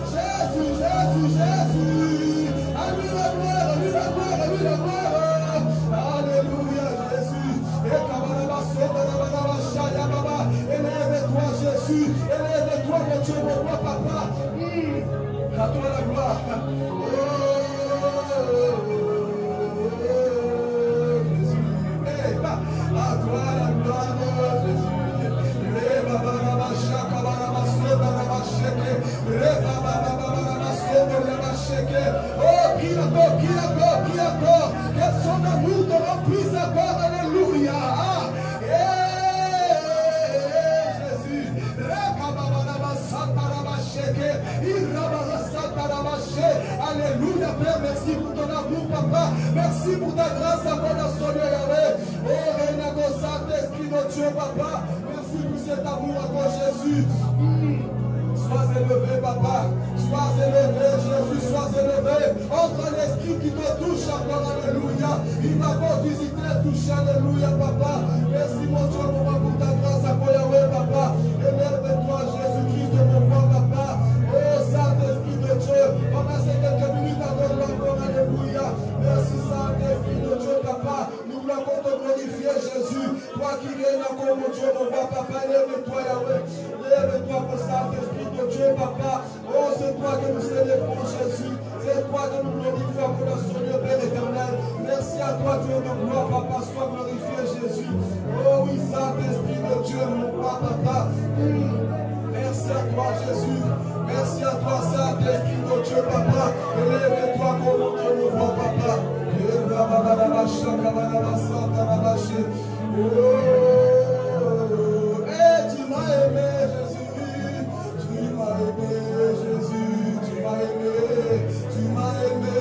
Jésus, Jésus, Jésus. À lui la gloire, à lui la gloire, à lui la gloire. Alléluia, Jésus. Élève-toi, Jésus. Élève-toi, mon Dieu, mon roi, papa. À toi la gloire. Jésus. À toi la gloire, Jésus. Oh, prie encore, prie encore, prie encore. Que son amour te remplisse encore. Alléluia. Jésus. Alléluia, Père, merci pour ton amour, papa. Merci pour ta grâce encore dans son Dieu, Yahweh. Oh, Renago, Saint-Esprit de Dieu, papa. Merci pour cet amour encore, Jésus. Sois élevé, papa. Sois élevé, Jésus, sois élevé. Entre l'esprit qui te touche encore, alléluia. Il va encore visiter, toucher, alléluia, papa. Merci, mon Dieu, mon roi, pour ta grâce encore, Yahweh, papa. Élève-toi, Jésus-Christ, mon roi, papa. Oh, Saint-Esprit de Dieu. On a ces quelques minutes à donner encore, alléluia. Merci, Saint-Esprit de Dieu, papa. Nous voulons encore te glorifier, Jésus. Toi qui règnes encore, mon Dieu, mon roi, papa. Lève-toi, Yahweh. Lève-toi, mon Saint-Esprit de Dieu, papa. Oh, c'est toi que nous célébrons, Jésus. C'est toi que nous glorifions pour notre Seigneur, Père éternel. Merci à toi, Dieu de gloire, papa. Sois glorifié, Jésus. Oh oui, Saint-Esprit de Dieu, mon roi, papa. Merci à toi, Jésus. Merci à toi, Saint-Esprit de Dieu, papa. Élève-toi, comme mon Dieu, mon roi, papa. Oh, et tu m'as aimé, Jésus. Tu m'as aimé, Jésus. Tu m'as aimé. Tu m'as aimé.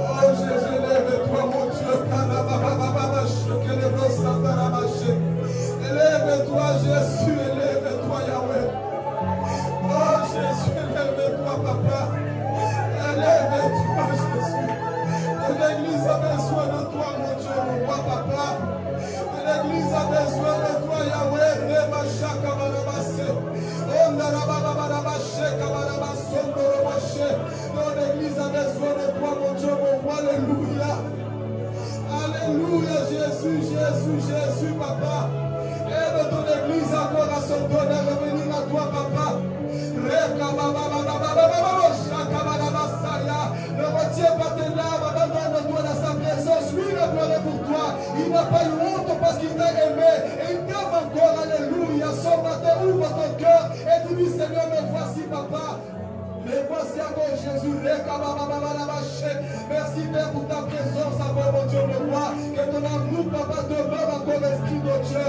Oh Jésus, lève-toi, mon Dieu. Élève-toi, Jésus, élève-toi, Yahweh. Oh Jésus, élève-toi, papa. Élève-toi, Jésus. L'église a besoin de toi, mon Dieu, mon roi, papa. L'église a besoin de toi, Yahweh. Ton église a besoin de toi, mon Dieu, mon roi. Alléluia. Alléluia, Jésus, Jésus, Jésus, papa. Aide ton église encore à se donner, à revenir à toi, papa. Ne retiens pas tes larmes, abandonne-toi dans sa présence. Lui, il a pleuré pour toi. Il n'a pas eu honte parce qu'il t'a aimé. Et il t'aime encore, alléluia. Ce matin, ouvre ton cœur et dis-lui, Seigneur, me voici, papa. Mais voici encore Jésus. Merci Père pour ta présence encore, mon Dieu, le roi. Que ton amour, papa, demeure encore l'esprit de Dieu.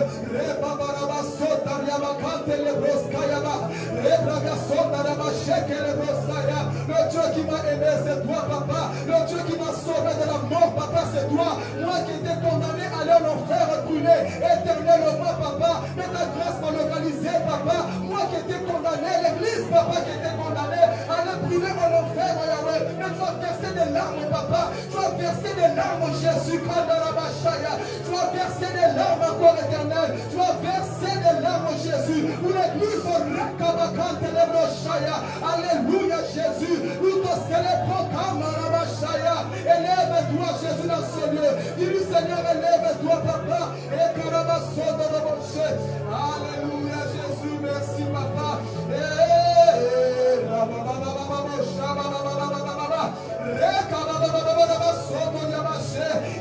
Le Dieu qui m'a aimé, c'est toi, papa. Le Dieu qui m'a sauvé de la mort, papa, c'est toi. Moi qui étais condamné à aller en enfer brûlé éternellement, papa. Mais ta grâce m'a localisé, papa. Moi qui étais condamné, l'église, papa, qui était condamné à aller brûler en enfer, Yahweh. Mais tu as versé des larmes, papa. Tu as versé des larmes, Jésus. Tu as versé des larmes encore éternelles. Tu as versé des larmes, Jésus. Pour l'église, alléluia, Jésus. Nous te célébrons comme Ramachaya. Élève-toi, Jésus, dans ce lieu. Dis-lui, Seigneur, élève-toi, papa. Et Karamason de Roche. Alléluia, Jésus. Merci, papa.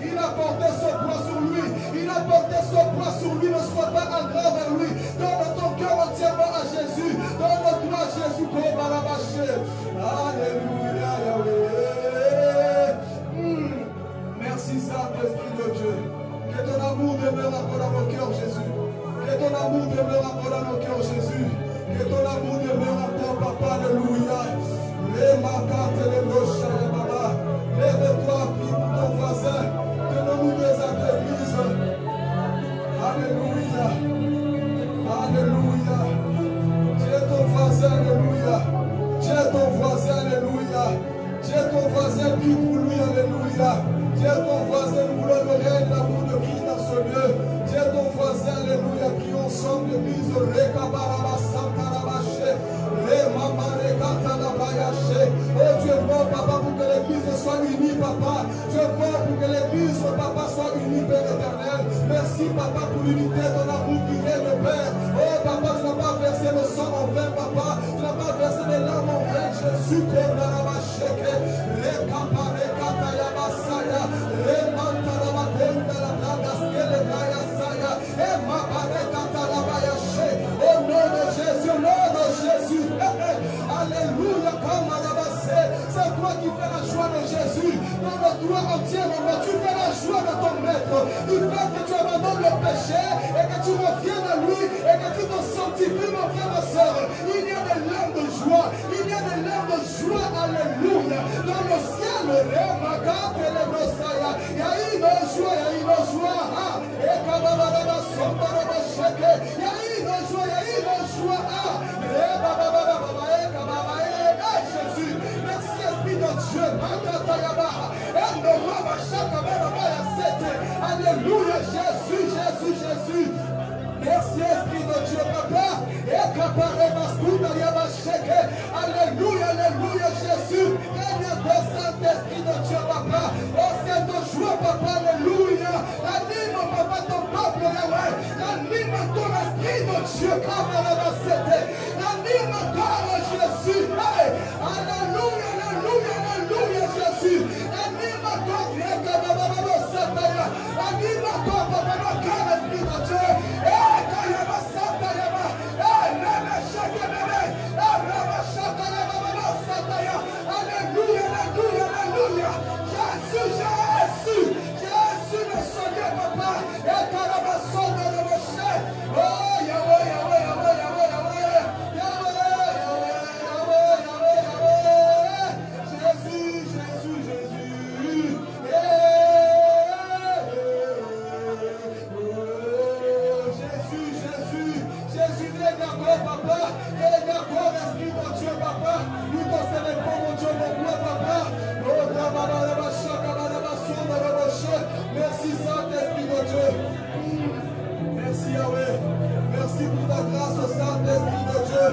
Il a porté son poids sur lui. Il a porté son poids sur lui. Ne sois pas ingrat vers lui. Donne ton cœur entièrement à Jésus. Donne-toi à Jésus. Jésus, comme à la marché. Alléluia, Yahweh. Merci, Saint-Esprit de Dieu. Que ton amour demeure encore dans nos cœurs, Jésus. Que ton amour demeure encore dans nos cœurs, Jésus. Que ton amour demeure encore, Papa. Alléluia. Lève-toi, prie pour ton voisin. Tenons-nous des églises. Alléluia. Alléluia. Tu es ton voisin, alléluia. Tu es ton voisin, alléluia. Tu es ton voisin, prie pour lui, alléluia. Tu es ton voisin, nous voulons le règne, l'amour de Christ dans ce lieu. Tu es ton voisin, alléluia. Prions ensemble, l'église. Oh, tu es mort, papa, pour que l'église soit unie, papa. Tu es mort pour que l'église, papa, soit unie, Père éternel. Merci, papa, pour l'unité, ton amour qui vient de Père. Oh, papa, tu n'as pas versé le sang en vain, papa. Tu n'as pas versé les larmes en vain. Jésus, comme dans la machèque. Au nom de Jésus, au nom de Jésus. Alléluia, comme à la base. C'est toi qui fais la joie de Jésus. Dans le toi entièrement, tu fais la joie de ton maître. Du fait que tu abandonnes le péché et que tu reviens à lui et que tu te sanctifies, mon frère, ma soeur. Il y a des larmes de joie. Il y a des larmes de joie. Alléluia. Dans le ciel, il y a une joie, il y a une joie. Et quand on va la sombra, il y a une joie, il y a une joie. Jésus, merci Esprit de Dieu. Alléluia, Jésus, Jésus, Jésus. Merci Esprit de Dieu, papa. Alléluia, alléluia, Jésus. Règne de Saint-Esprit de Dieu, papa. Oh, c'est de joie, papa, alléluia. Anime, papa, ton peuple, Yahweh. Anime ton Esprit de Dieu, comme à la base. Anime encore, Jésus. Hey. Alléluia, alléluia, alléluia, Jésus. Anime encore, anime encore, papa, encore, Esprit de Dieu. Alléluia, alléluia, alléluia. Jésus, Jésus, Jésus le Seigneur, papa. Et Carabason de le Moshe. Oh, Yahweh, Yahweh, Yahweh, Yahweh, Yahweh. Yahweh, Yahweh, Yahweh, Yahweh, Yahweh. Jésus, Jésus, Jésus. Jésus, Jésus, Jésus, viens d'accord, papa. Viens d'accord, Esprit de Dieu, papa. Nous te célébrons, mon Dieu, mon roi, papa. Merci, Saint-Esprit de Dieu. Merci, Yahweh. Merci pour ta grâce, Saint-Esprit de Dieu.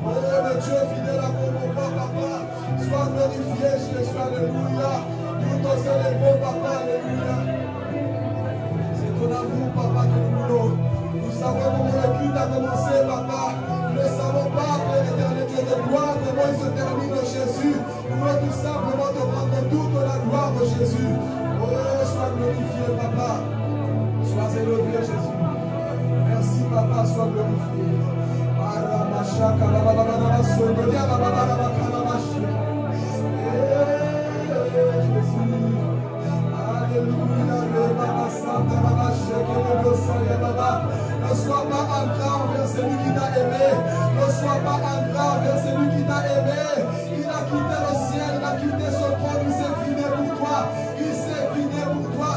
Oh, le Dieu fidèle à mon roi, papa. Sois glorifié, Jésus, alléluia. Nous te célébrons, papa, alléluia. C'est ton amour, papa, que nous voulons. Nous savons comment le culte a commencé, papa. Nous ne savons pas, Père éternel, Dieu de gloire, comment il se termine, Jésus. Nous voulons tout simplement te rendre toute la gloire de Jésus. Oh, sois glorifié, papa. Sois élevé, Jésus. Merci, papa, sois glorifié. Ne sois pas ingrat envers celui qui t'a aimé. Ne sois pas ingrat envers celui qui t'a aimé. Il a quitté le ciel, il a quitté ce trône, il s'est vidé pour toi. Il s'est vidé pour toi.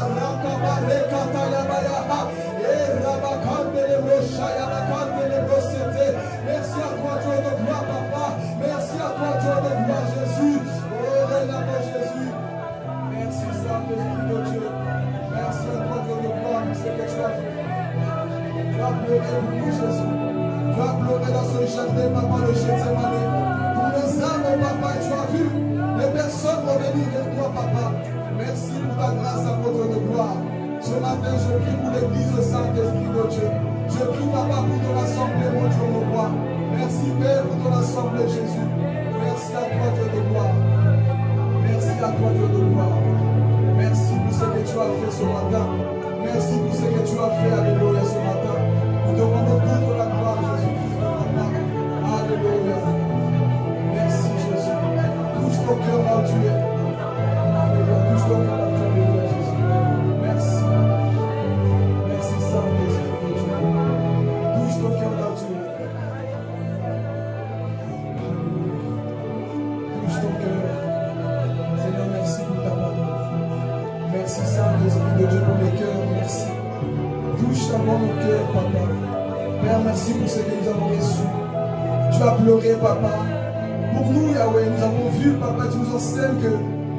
Merci à toi, Dieu de gloire, papa. Merci à toi, Dieu de gloire, Jésus. Oh, Rénamo Jésus. Merci, Saint-Esprit de Dieu. Merci à toi, Dieu de gloire, pour ce que tu as fait. Tu as pleuré pour nous, Jésus. Tu as pleuré dans ce jardin, papa, le Gethsémane. Pour nos âmes, papa, tu as vu les personnes revenir vers toi, papa. Merci pour ta grâce à notre Dieu de gloire. Ce matin, je prie pour l'église Saint-Esprit de Dieu. Je prie, papa, pour ton assemblée, mon Dieu, mon roi. Merci, Père, pour ton assemblée, Jésus. Merci à toi, Dieu de gloire. Merci à toi, Dieu de gloire. Merci pour ce que tu as fait ce matin. Merci pour ce que tu as fait, alléluia, ce matin. Nous te rendons toute la gloire, Jésus-Christ, de papa. Alléluia. de Dieu pour les cœurs, merci. Touche d'abord nos cœurs, papa. Père, merci pour ce que nous avons reçu. Tu as pleuré, papa. Pour nous, Yahweh, nous avons vu, papa, tu nous enseignes que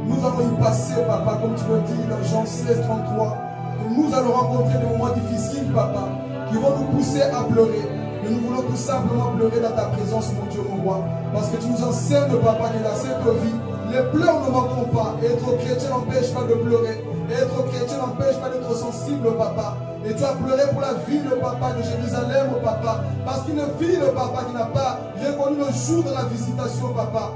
nous allons y passer, papa, comme tu le dis dans Jean 16, 33. Que nous allons rencontrer des moments difficiles, papa, qui vont nous pousser à pleurer. Mais nous voulons tout simplement pleurer dans ta présence, mon Dieu, mon roi. Parce que tu nous enseignes, papa, que dans cette vie, les pleurs ne manqueront pas. Et être chrétien n'empêche pas de pleurer. Et être chrétien n'empêche pas d'être sensible, papa. Et tu as pleuré pour la ville, papa, de Jérusalem, papa. Parce qu'une ville, papa, qui n'a pas reconnu le jour de la visitation, papa.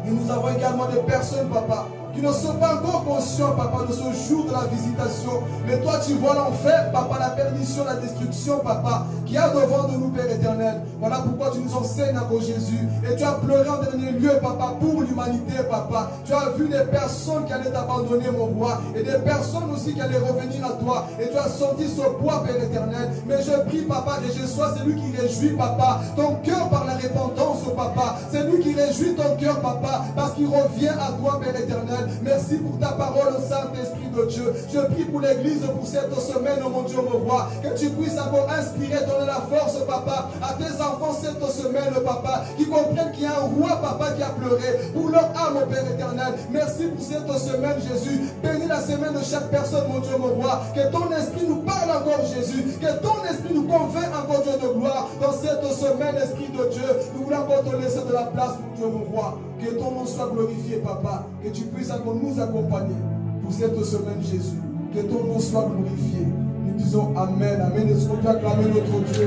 Et nous avons également des personnes, papa, qui ne sont pas encore conscients, papa, de ce jour de la visitation. Mais toi, tu vois l'enfer, papa, la perdition, la destruction, papa, qui a devant de nous, Père éternel. Voilà pourquoi tu nous enseignes encore Jésus. Et tu as pleuré en dernier lieu, papa, pour l'humanité, papa. Tu as vu des personnes qui allaient t'abandonner, mon roi, et des personnes aussi qui allaient revenir à toi. Et tu as senti ce poids, Père éternel. Mais je prie, papa, que je sois celui qui réjouit, papa, ton cœur par la repentance, papa. C'est lui qui réjouit ton cœur, papa, parce qu'il revient à toi, Père éternel. Merci pour ta parole, Saint-Esprit de Dieu. Je prie pour l'Église pour cette semaine, oh mon Dieu, mon roi. Que tu puisses encore inspirer, donner la force, papa, à tes enfants cette semaine, papa, qui comprennent qu'il y a un roi, papa, qui a pleuré pour leur âme, Père éternel. Merci pour cette semaine, Jésus. Bénis la semaine de chaque personne, mon Dieu, mon roi. Que ton esprit nous parle encore, Jésus. Que ton esprit nous convainc encore, Dieu de gloire. Dans cette semaine, Esprit de Dieu, nous voulons encore te laisser de la place, mon Dieu, mon roi. Que ton nom soit glorifié, papa. Que tu puisses encore nous accompagner pour cette semaine, Jésus. Que ton nom soit glorifié. Nous disons Amen. Amen. Est-ce qu'on peut acclamer notre Dieu?